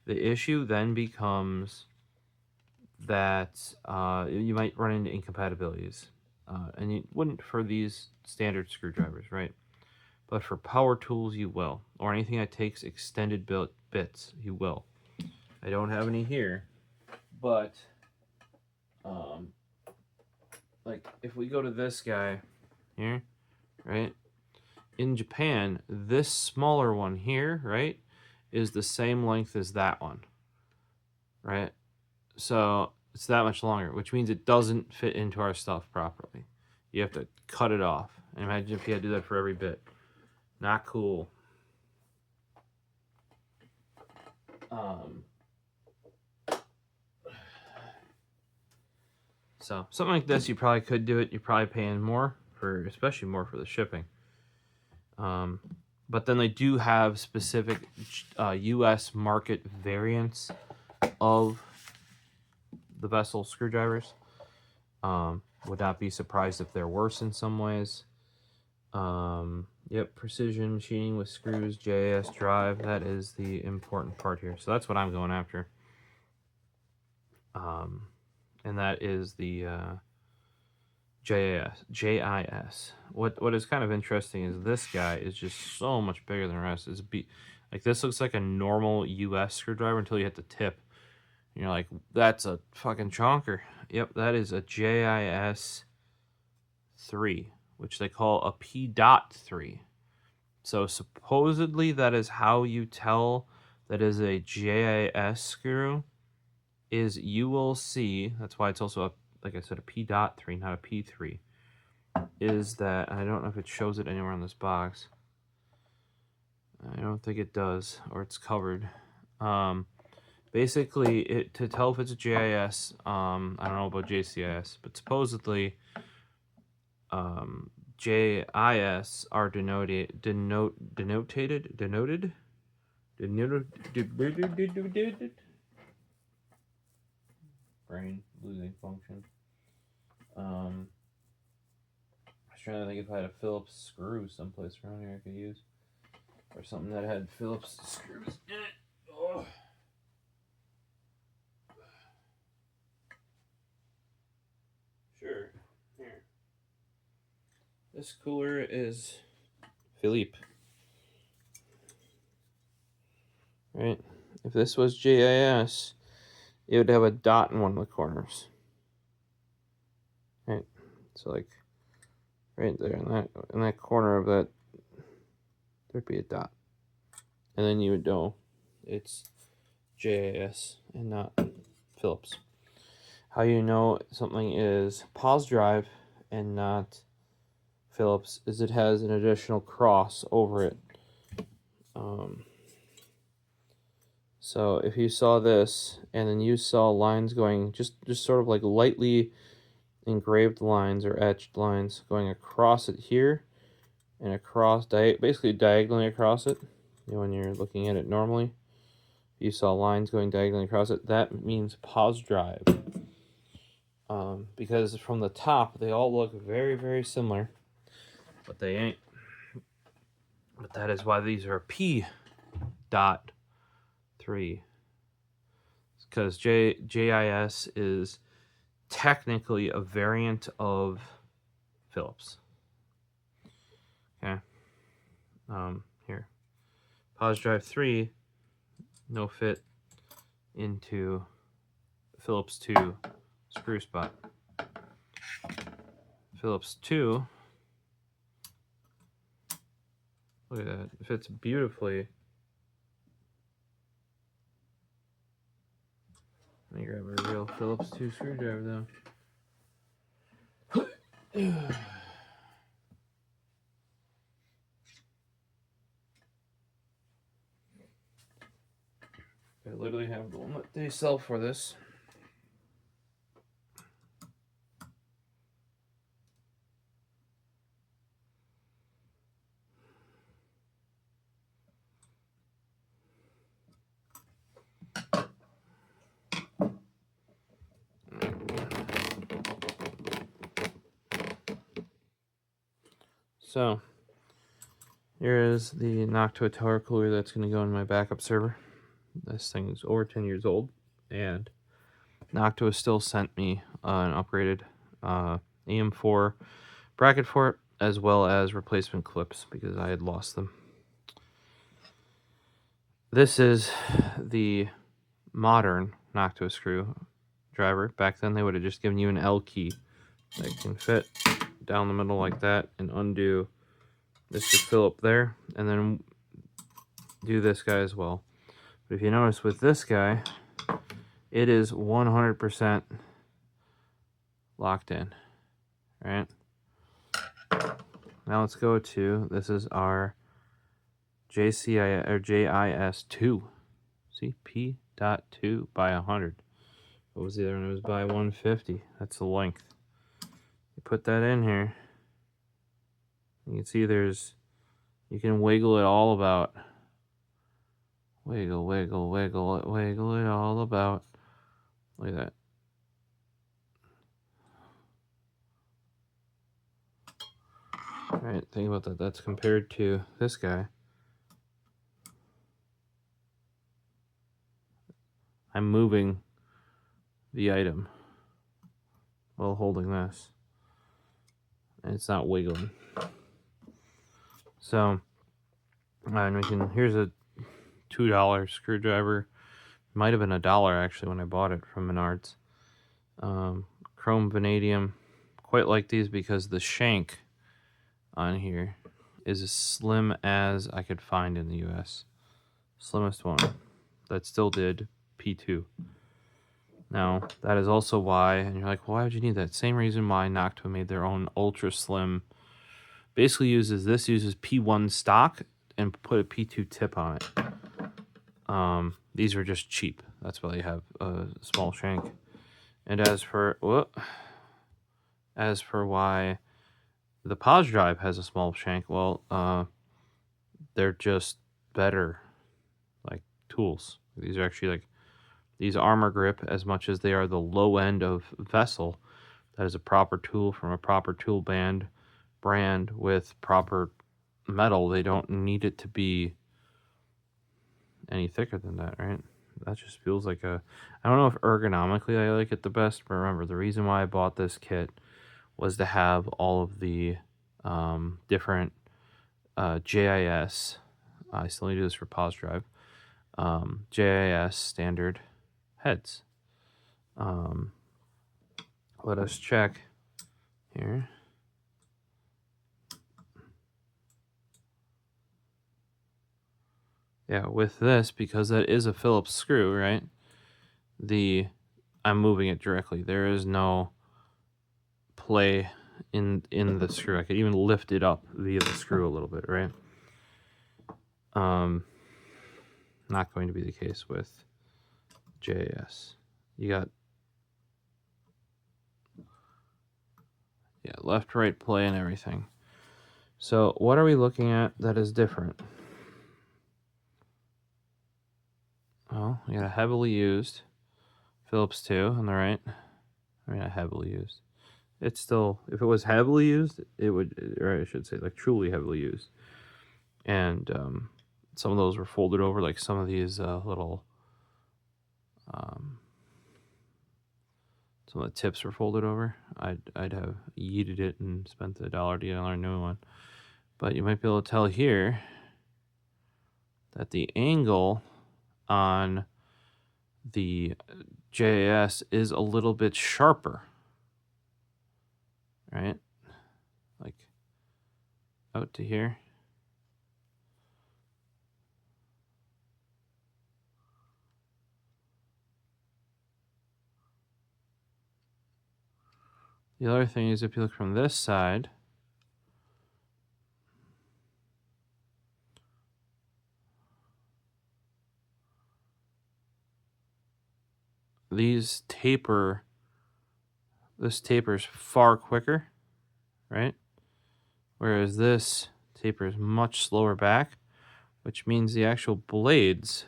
The issue then becomes that you might run into incompatibilities. And you wouldn't for these standard screwdrivers, right? But for power tools, you will. Or anything that takes extended bits, you will. I don't have any here, but like if we go to this guy here, right? In Japan, this smaller one here, right, is the same length as that one, right? So it's that much longer, which means it doesn't fit into our stuff properly. You have to cut it off. And imagine if you had to do that for every bit. Not cool. So something like this, you probably could do it. You're probably paying more especially more for the shipping. But then they do have specific U.S. market variants of the Vessel screwdrivers. Would not be surprised if they're worse in some ways. Yep, precision machining with screws, JIS drive. That is the important part here. So that's what I'm going after. And that is the JIS. What is kind of interesting is this guy is just so much bigger than the rest. Like, this looks like a normal US screwdriver until you hit the tip. And you're like, that's a fucking chonker. Yep, that is a JIS 3, which they call a P.3. So supposedly that is how you tell that is a JIS screw, is you will see, that's why it's also a, like I said, a P.3, not a P3, is that, I don't know if it shows it anywhere on this box. I don't think it does, or it's covered. Basically, to tell if it's a JIS, I don't know about JCIS, but supposedly JIS are denoted. Brain losing function. I was trying to think if I had a Phillips screw someplace around here I could use, or something that had Phillips screws in it. Oh. Sure. Here. This cooler is Philippe. Right? If this was JIS, it would have a dot in one of the corners. Right? So like right there in that corner of that, there'd be a dot. And then you would know it's JIS and not Phillips. How you know something is pause drive and not Phillips is it has an additional cross over it. So if you saw this and then you saw lines going just sort of like lightly engraved lines or etched lines going across it here and across basically diagonally across it, you know, when you're looking at it normally, if you saw lines going diagonally across it, that means pause drive. Because from the top they all look very, very similar, but they ain't. But that is why these are P.3, because JIS is technically a variant of Phillips. Okay. Here, pause drive 3, no fit into Phillips 2 screw spot. Phillips 2, look at that, it fits beautifully. Let me grab a real Phillips 2 screwdriver though. I literally have the one that they sell for this. So here is the Noctua tower cooler that's going to go in my backup server. This thing is over 10 years old, and Noctua still sent me an upgraded AM4 bracket for it, as well as replacement clips because I had lost them. This is the modern Noctua screwdriver. Back then they would have just given you an L key that can fit down the middle like that and undo Mr. Phillip there, and then do this guy as well. But if you notice with this guy, it is 100% locked in. Right? Now let's go to, this is our JCIS or JIS 2. See, P.2 by 100. What was the other one? It was by 150. That's the length. You put that in here. You can see you can wiggle it all about. Wiggle, wiggle, wiggle it, wiggle it all about. Look at that. Alright, think about that. That's compared to this guy. I'm moving the item while holding this. And it's not wiggling. So, and here's a $2 screwdriver. Might have been $1 actually when I bought it from Menards. Chrome vanadium. Quite like these because the shank on here is as slim as I could find in the US. Slimmest one that still did P2. Now, that is also why, and you're like, well, why would you need that? Same reason why Noctua made their own ultra slim. Basically uses P1 stock and put a P2 tip on it. These are just cheap. That's why they have a small shank. And as for why the pause drive has a small shank, well, they're just better, like, tools. These are actually like these armor grip as much as they are the low end of vessel. That is a proper tool from a proper tool brand with proper metal. They don't need it to be any thicker than that, right? That just feels like I don't know if ergonomically I like it the best, but remember, the reason why I bought this kit was to have all of the different JIS, I still need to do this for pause drive, JIS standard heads. Let us check here. Yeah, with this, because that is a Phillips screw, right? I'm moving it directly. There is no play in the screw. I could even lift it up via the screw a little bit, right? Not going to be the case with JIS. You got left, right play and everything. So what are we looking at that is different? Well, we got a heavily used Phillips 2 on the right. I mean, not heavily used. It's still, if it was heavily used, it would, or I should say, like, truly heavily used. And some of those were folded over, like some of these little, some of the tips were folded over. I'd have yeeted it and spent $1 to get another new one. But you might be able to tell here that the angle on the JIS is a little bit sharper, right? Like out to here. The other thing is, if you look from this side, this tapers far quicker, right? Whereas this tapers much slower back, which means the actual blades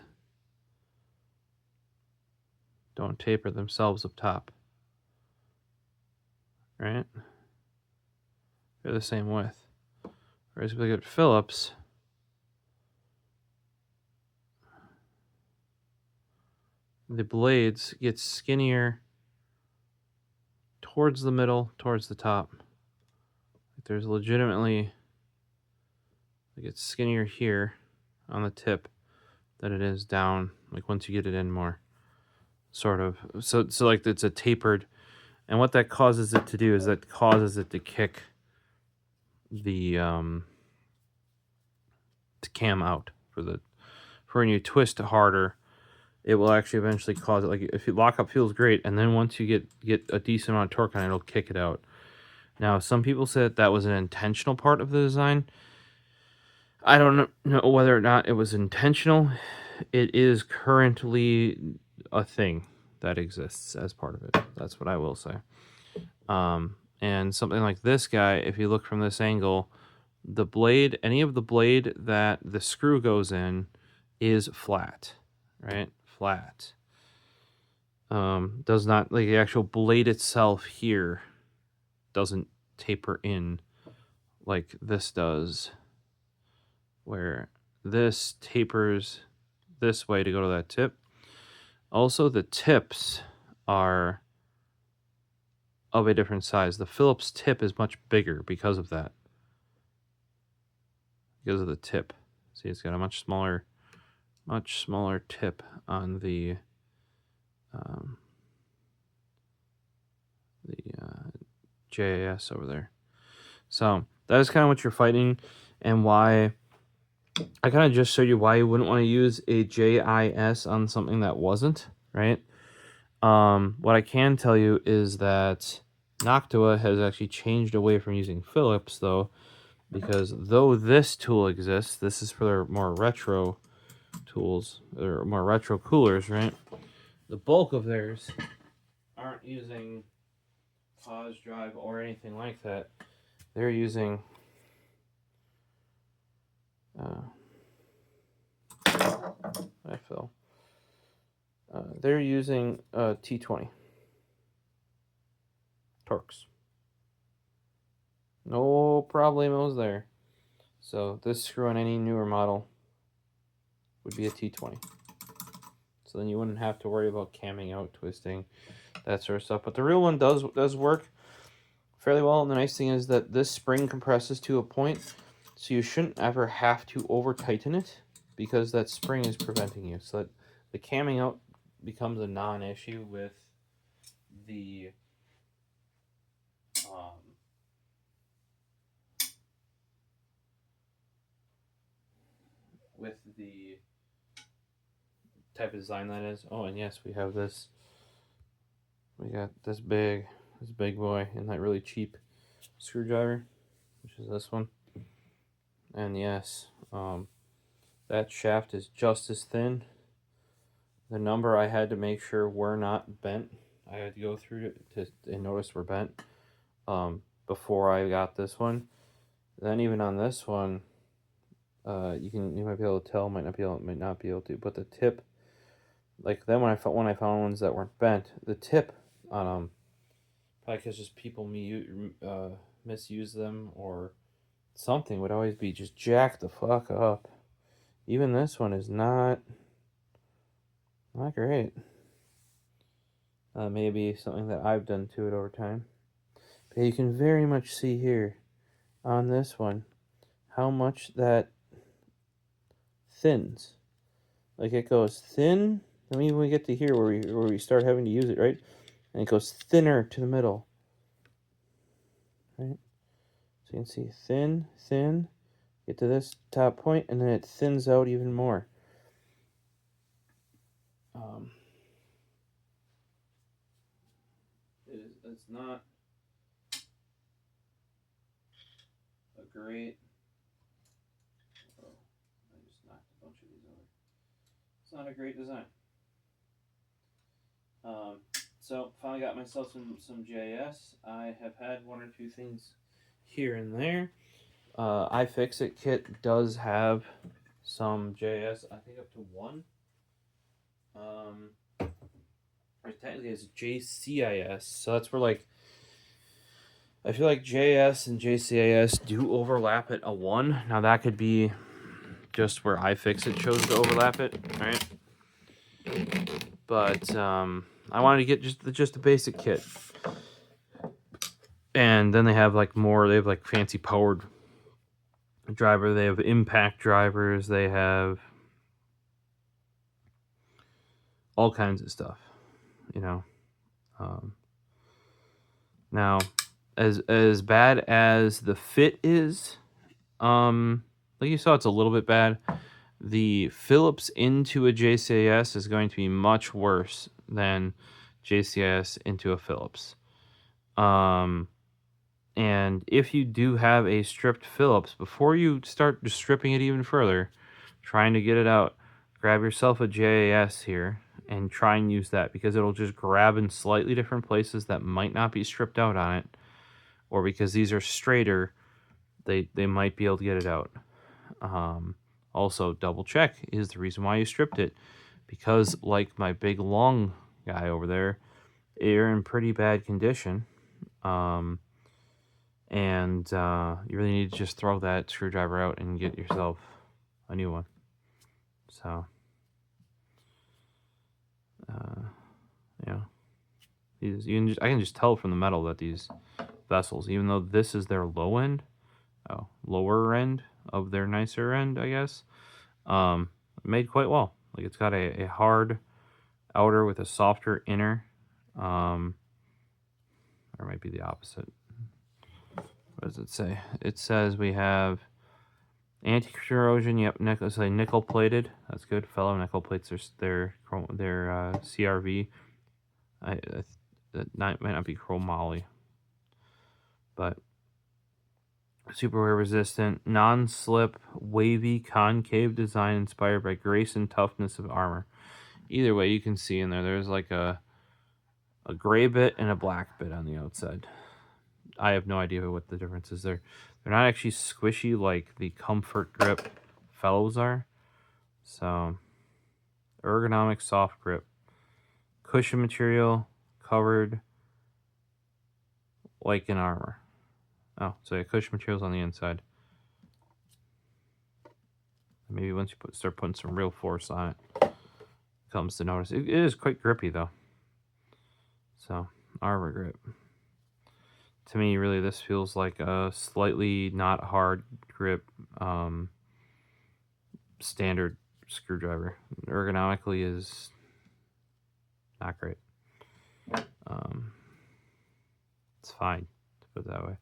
don't taper themselves up top, right? They're the same width. Whereas if we look at Phillips, the blades get skinnier towards the middle, towards the top. There's legitimately, like, it's skinnier here on the tip than it is down, like once you get it in more, sort of. So like it's a tapered, and what that causes it to do is that causes it to kick the cam out for when you twist harder. It will actually eventually cause it, like, if you lock up feels great, and then once you get a decent amount of torque on it, it'll kick it out. Now, some people said that was an intentional part of the design. I don't know whether or not it was intentional. It is currently a thing that exists as part of it. That's what I will say. And something like this guy, if you look from this angle, the blade, any of the blade that the screw goes in is flat, right? Flat. Does not, like, the actual blade itself here doesn't taper in like this does, where this tapers this way to go to that tip. Also, the tips are of a different size. The Phillips tip is much bigger because of that. Because of the tip. See, it's got a much smaller tip on the JIS over there. So that is kind of what you're fighting, and why I kind of just showed you why you wouldn't want to use a JIS on something that wasn't, right? What I can tell you is that Noctua has actually changed away from using Phillips, though, because though this tool exists, this is for their more retro tools, or more retro coolers, right? The bulk of theirs aren't using pause drive or anything like that. They're using I fell. They're using T20 Torx. No problemos there. So this screw on any newer model would be a T20. So then you wouldn't have to worry about camming out, twisting, that sort of stuff. But the real one does work fairly well. And the nice thing is that this spring compresses to a point, so you shouldn't ever have to over tighten it because that spring is preventing you. So that the camming out becomes a non-issue with the type of design that is. Oh, and yes, we have this. We got this big boy and that really cheap screwdriver, which is this one. And yes, that shaft is just as thin. The number I had to make sure were not bent. I had to go through and notice were bent before I got this one. Then even on this one, you might be able to tell, might not be able to, but the tip, like then when I found ones that weren't bent, the tip on them, probably because just people misuse them or something, would always be just jacked the fuck up. Even this one is not great. Maybe something that I've done to it over time. But you can very much see here on this one how much that thins. Like it goes thin. I mean, when we get to here where we start having to use it, right? And it goes thinner to the middle. Right? So you can see thin, get to this top point, and then it thins out even more. It's not a great... Oh, I just knocked a bunch of these over. It's not a great design. So finally got myself some JIS. I have had one or two things here and there. iFixit kit does have some JIS, I think up to one. Or technically it's JCIS, so that's where like I feel like JS and JCIS do overlap at a 1. Now that could be just where iFixit chose to overlap it, right? But I wanted to get just the basic kit. And then they have like more, they have like fancy powered driver, they have impact drivers, they have all kinds of stuff, you know. Now, as bad as the fit is, like you saw, it's a little bit bad. The Phillips into a JCIS is going to be much worse than JCIS into a Phillips. And if you do have a stripped Phillips, before you start just stripping it even further, trying to get it out, grab yourself a JIS here and try and use that, because it'll just grab in slightly different places that might not be stripped out on it, or because these are straighter, they might be able to get it out. Also, double check is the reason why you stripped it, because like my big long guy over there, they're in pretty bad condition. And you really need to just throw that screwdriver out and get yourself a new one. So, yeah, I can just tell from the metal that these vessels, even though this is their lower end of their nicer end, I guess, made quite well. Like it's got a hard outer with a softer inner, or it might be the opposite. What does it say? It says we have anti-corrosion. Yep, nickel plated. That's good. Fellow nickel plates. They're CRV That might not be chromoly, but super wear resistant, non-slip, wavy, concave design inspired by grace and toughness of armor. Either way, you can see in there, there's like a gray bit and a black bit on the outside. I have no idea what the difference is there. They're not actually squishy like the Comfort Grip fellows are. So, ergonomic soft grip. Cushion material covered like in armor. Oh, so yeah, cushion material's on the inside. Maybe once you start putting some real force on it, comes to notice. It is quite grippy though. So, armor grip. To me, really, this feels like a slightly not hard grip standard screwdriver. Ergonomically is not great. It's fine, to put it that way.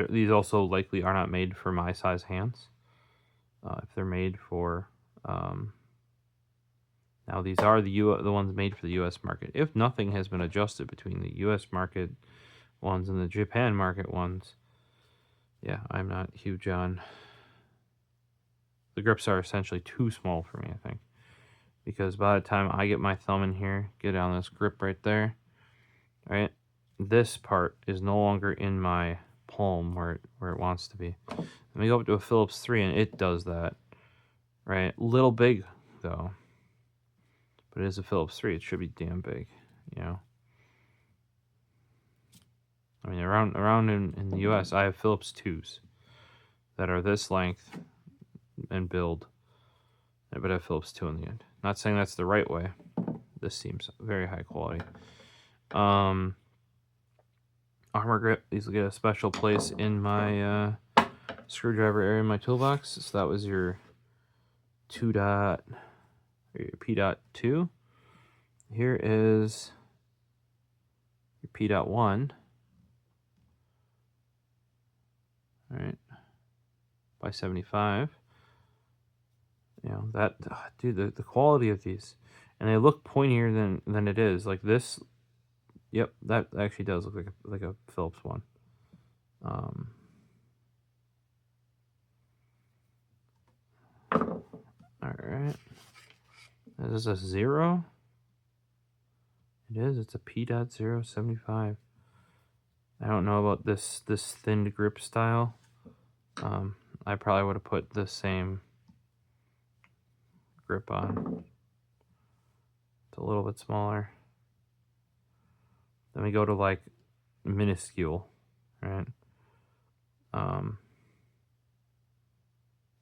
These also likely are not made for my size hands. If they're made for now, these are the ones made for the U.S. market. If nothing has been adjusted between the U.S. market ones and the Japan market ones, yeah, I'm not huge on. The grips are essentially too small for me, I think, because by the time I get my thumb in here, get on this grip right there, right, this part is no longer in my palm where it wants to be. Let me go up to a Phillips 3 and it does that, right? Little big though, but it is a Phillips 3. It should be damn big, you know. I mean, around in the US, I have Phillips 2s that are this length and build, but I have Phillips 2 in the end. Not saying that's the right way. This seems very high quality. Armor grip. These will get a special place in my screwdriver area in my toolbox. So that was your P.2. Here is your P.1. All right, by 75. You know that, dude. The quality of these, and they look pointier than it is. Like this. Yep, that actually does look like a Phillips one. All right. This is a 0. It is. It's a P.075. I don't know about this thinned grip style. I probably would have put the same grip on. It's a little bit smaller. Then we go to like minuscule, right?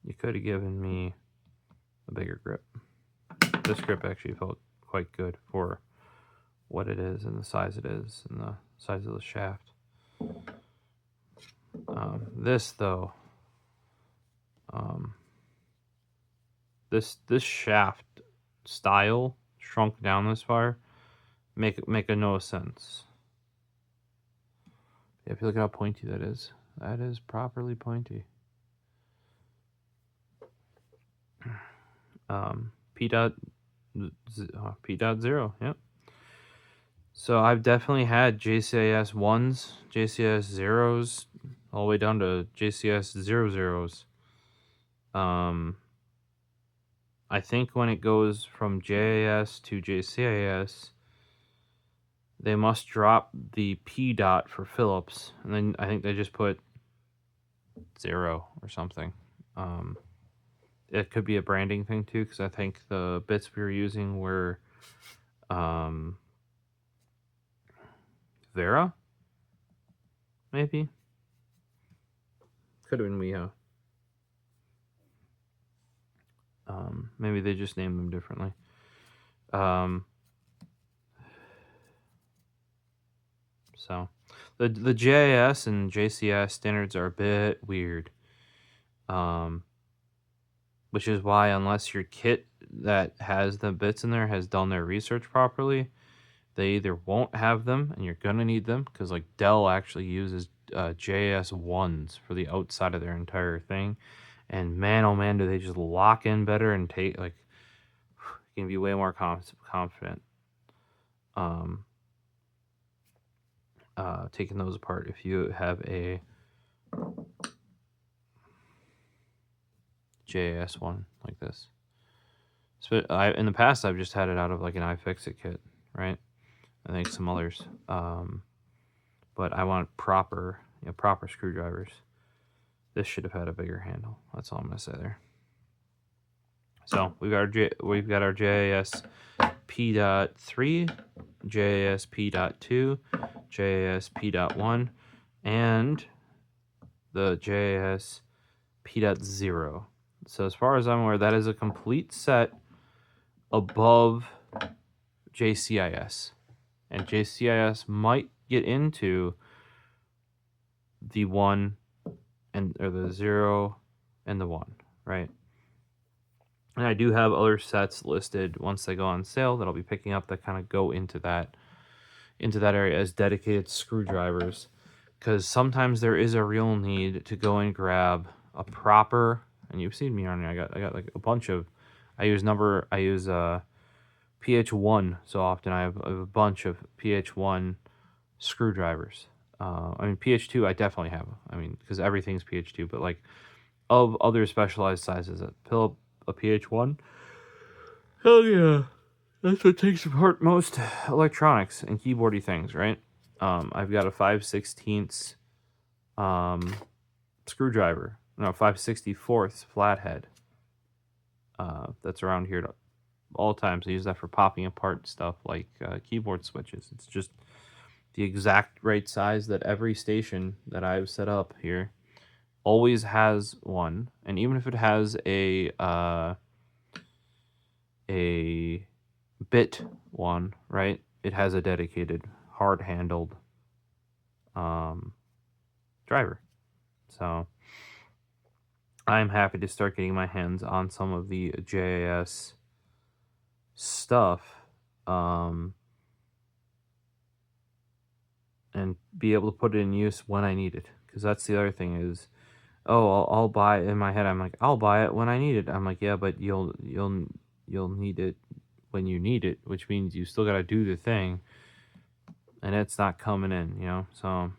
You could have given me a bigger grip. This grip actually felt quite good for what it is and the size it is and the size of the shaft. This though, this shaft style shrunk down this far, make a no sense. Yeah, if you look at how pointy that is properly pointy. P.0, yep. So I've definitely had JCIS 1s, JCIS 0s, all the way down to JCIS 00s. I think when it goes from JIS to JCIS, they must drop the P dot for Phillips, and then I think they just put 0 or something. It could be a branding thing too, because I think the bits we were using were Vera, maybe. Could have been Weho. Maybe they just named them differently. So the JIS and JCIS standards are a bit weird. Which is why, unless your kit that has the bits in there has done their research properly, they either won't have them, and you're gonna need them, because like Dell actually uses JIS 1s for the outside of their entire thing, and man, oh man, do they just lock in better and take, like, You can be way more confident taking those apart if you have a JIS one like this. So in the past, I've just had it out of like an iFixit kit, right? I think some others. But I want proper screwdrivers. This should have had a bigger handle. That's all I'm gonna say there. So we've got our JIS P.3, JIS P.2, JIS P.1, and the JIS P.0. So as far as I'm aware, that is a complete set above JCIS. And JCIS might get into the 1 or the 0 and the 1, right? And I do have other sets listed once they go on sale that I'll be picking up that kind of go into that area as dedicated screwdrivers, because sometimes there is a real need to go and grab a proper, and you've seen me on it, I got like a bunch of, I use PH1 so often. I have a bunch of PH1 screwdrivers. I mean, PH2 I definitely have. I mean, because everything's PH2, but like of other specialized sizes, a PH1. Hell yeah, that's what takes apart most electronics and keyboardy things, right? I've got a 5/16 screwdriver, no, 5/64 flathead. That's around here all times. I use that for popping apart stuff like keyboard switches. It's just the exact right size that every station that I've set up here always has one. And even if it has a bit one, right, it has a dedicated hard-handled driver. So I'm happy to start getting my hands on some of the JIS stuff and be able to put it in use when I need it. Because that's the other thing is, oh, I'll buy it. In my head, I'm like, I'll buy it when I need it. I'm like, yeah, but you'll need it when you need it, which means you still got to do the thing, and it's not coming in, you know. So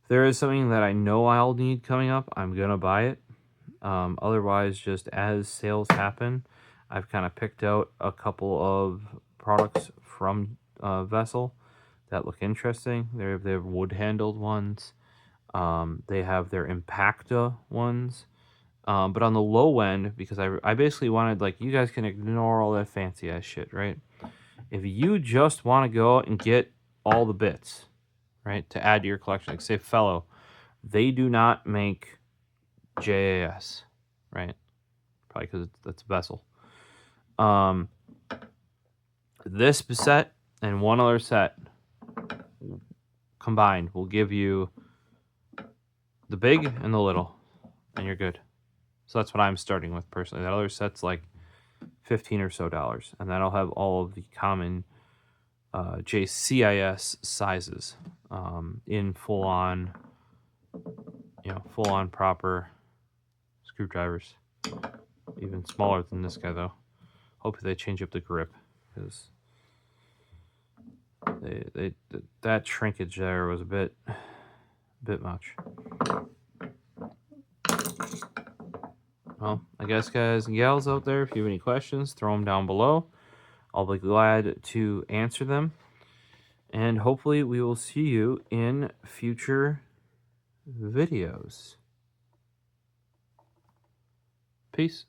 if there is something that I know I'll need coming up, I'm gonna buy it. Otherwise, just as sales happen, I've kind of picked out a couple of products from Vessel that look interesting. They have wood-handled ones. They have their Impacta ones. But on the low end, because I basically wanted, like, you guys can ignore all that fancy-ass shit, right? If you just want to go out and get all the bits, right, to add to your collection, like, say, Fellow, they do not make JIS, right? Probably because that's a Vessel. This set and one other set combined will give you the big and the little, and you're good. So that's what I'm starting with personally. That other set's like $15 or so, and that'll have all of the common JCIS sizes in full on proper screwdrivers. Even smaller than this guy though. Hopefully they change up the grip, because that shrinkage there was a bit much. Well, I guess, guys and gals out there, if you have any questions, throw them down below. I'll be glad to answer them. And hopefully we will see you in future videos. Peace.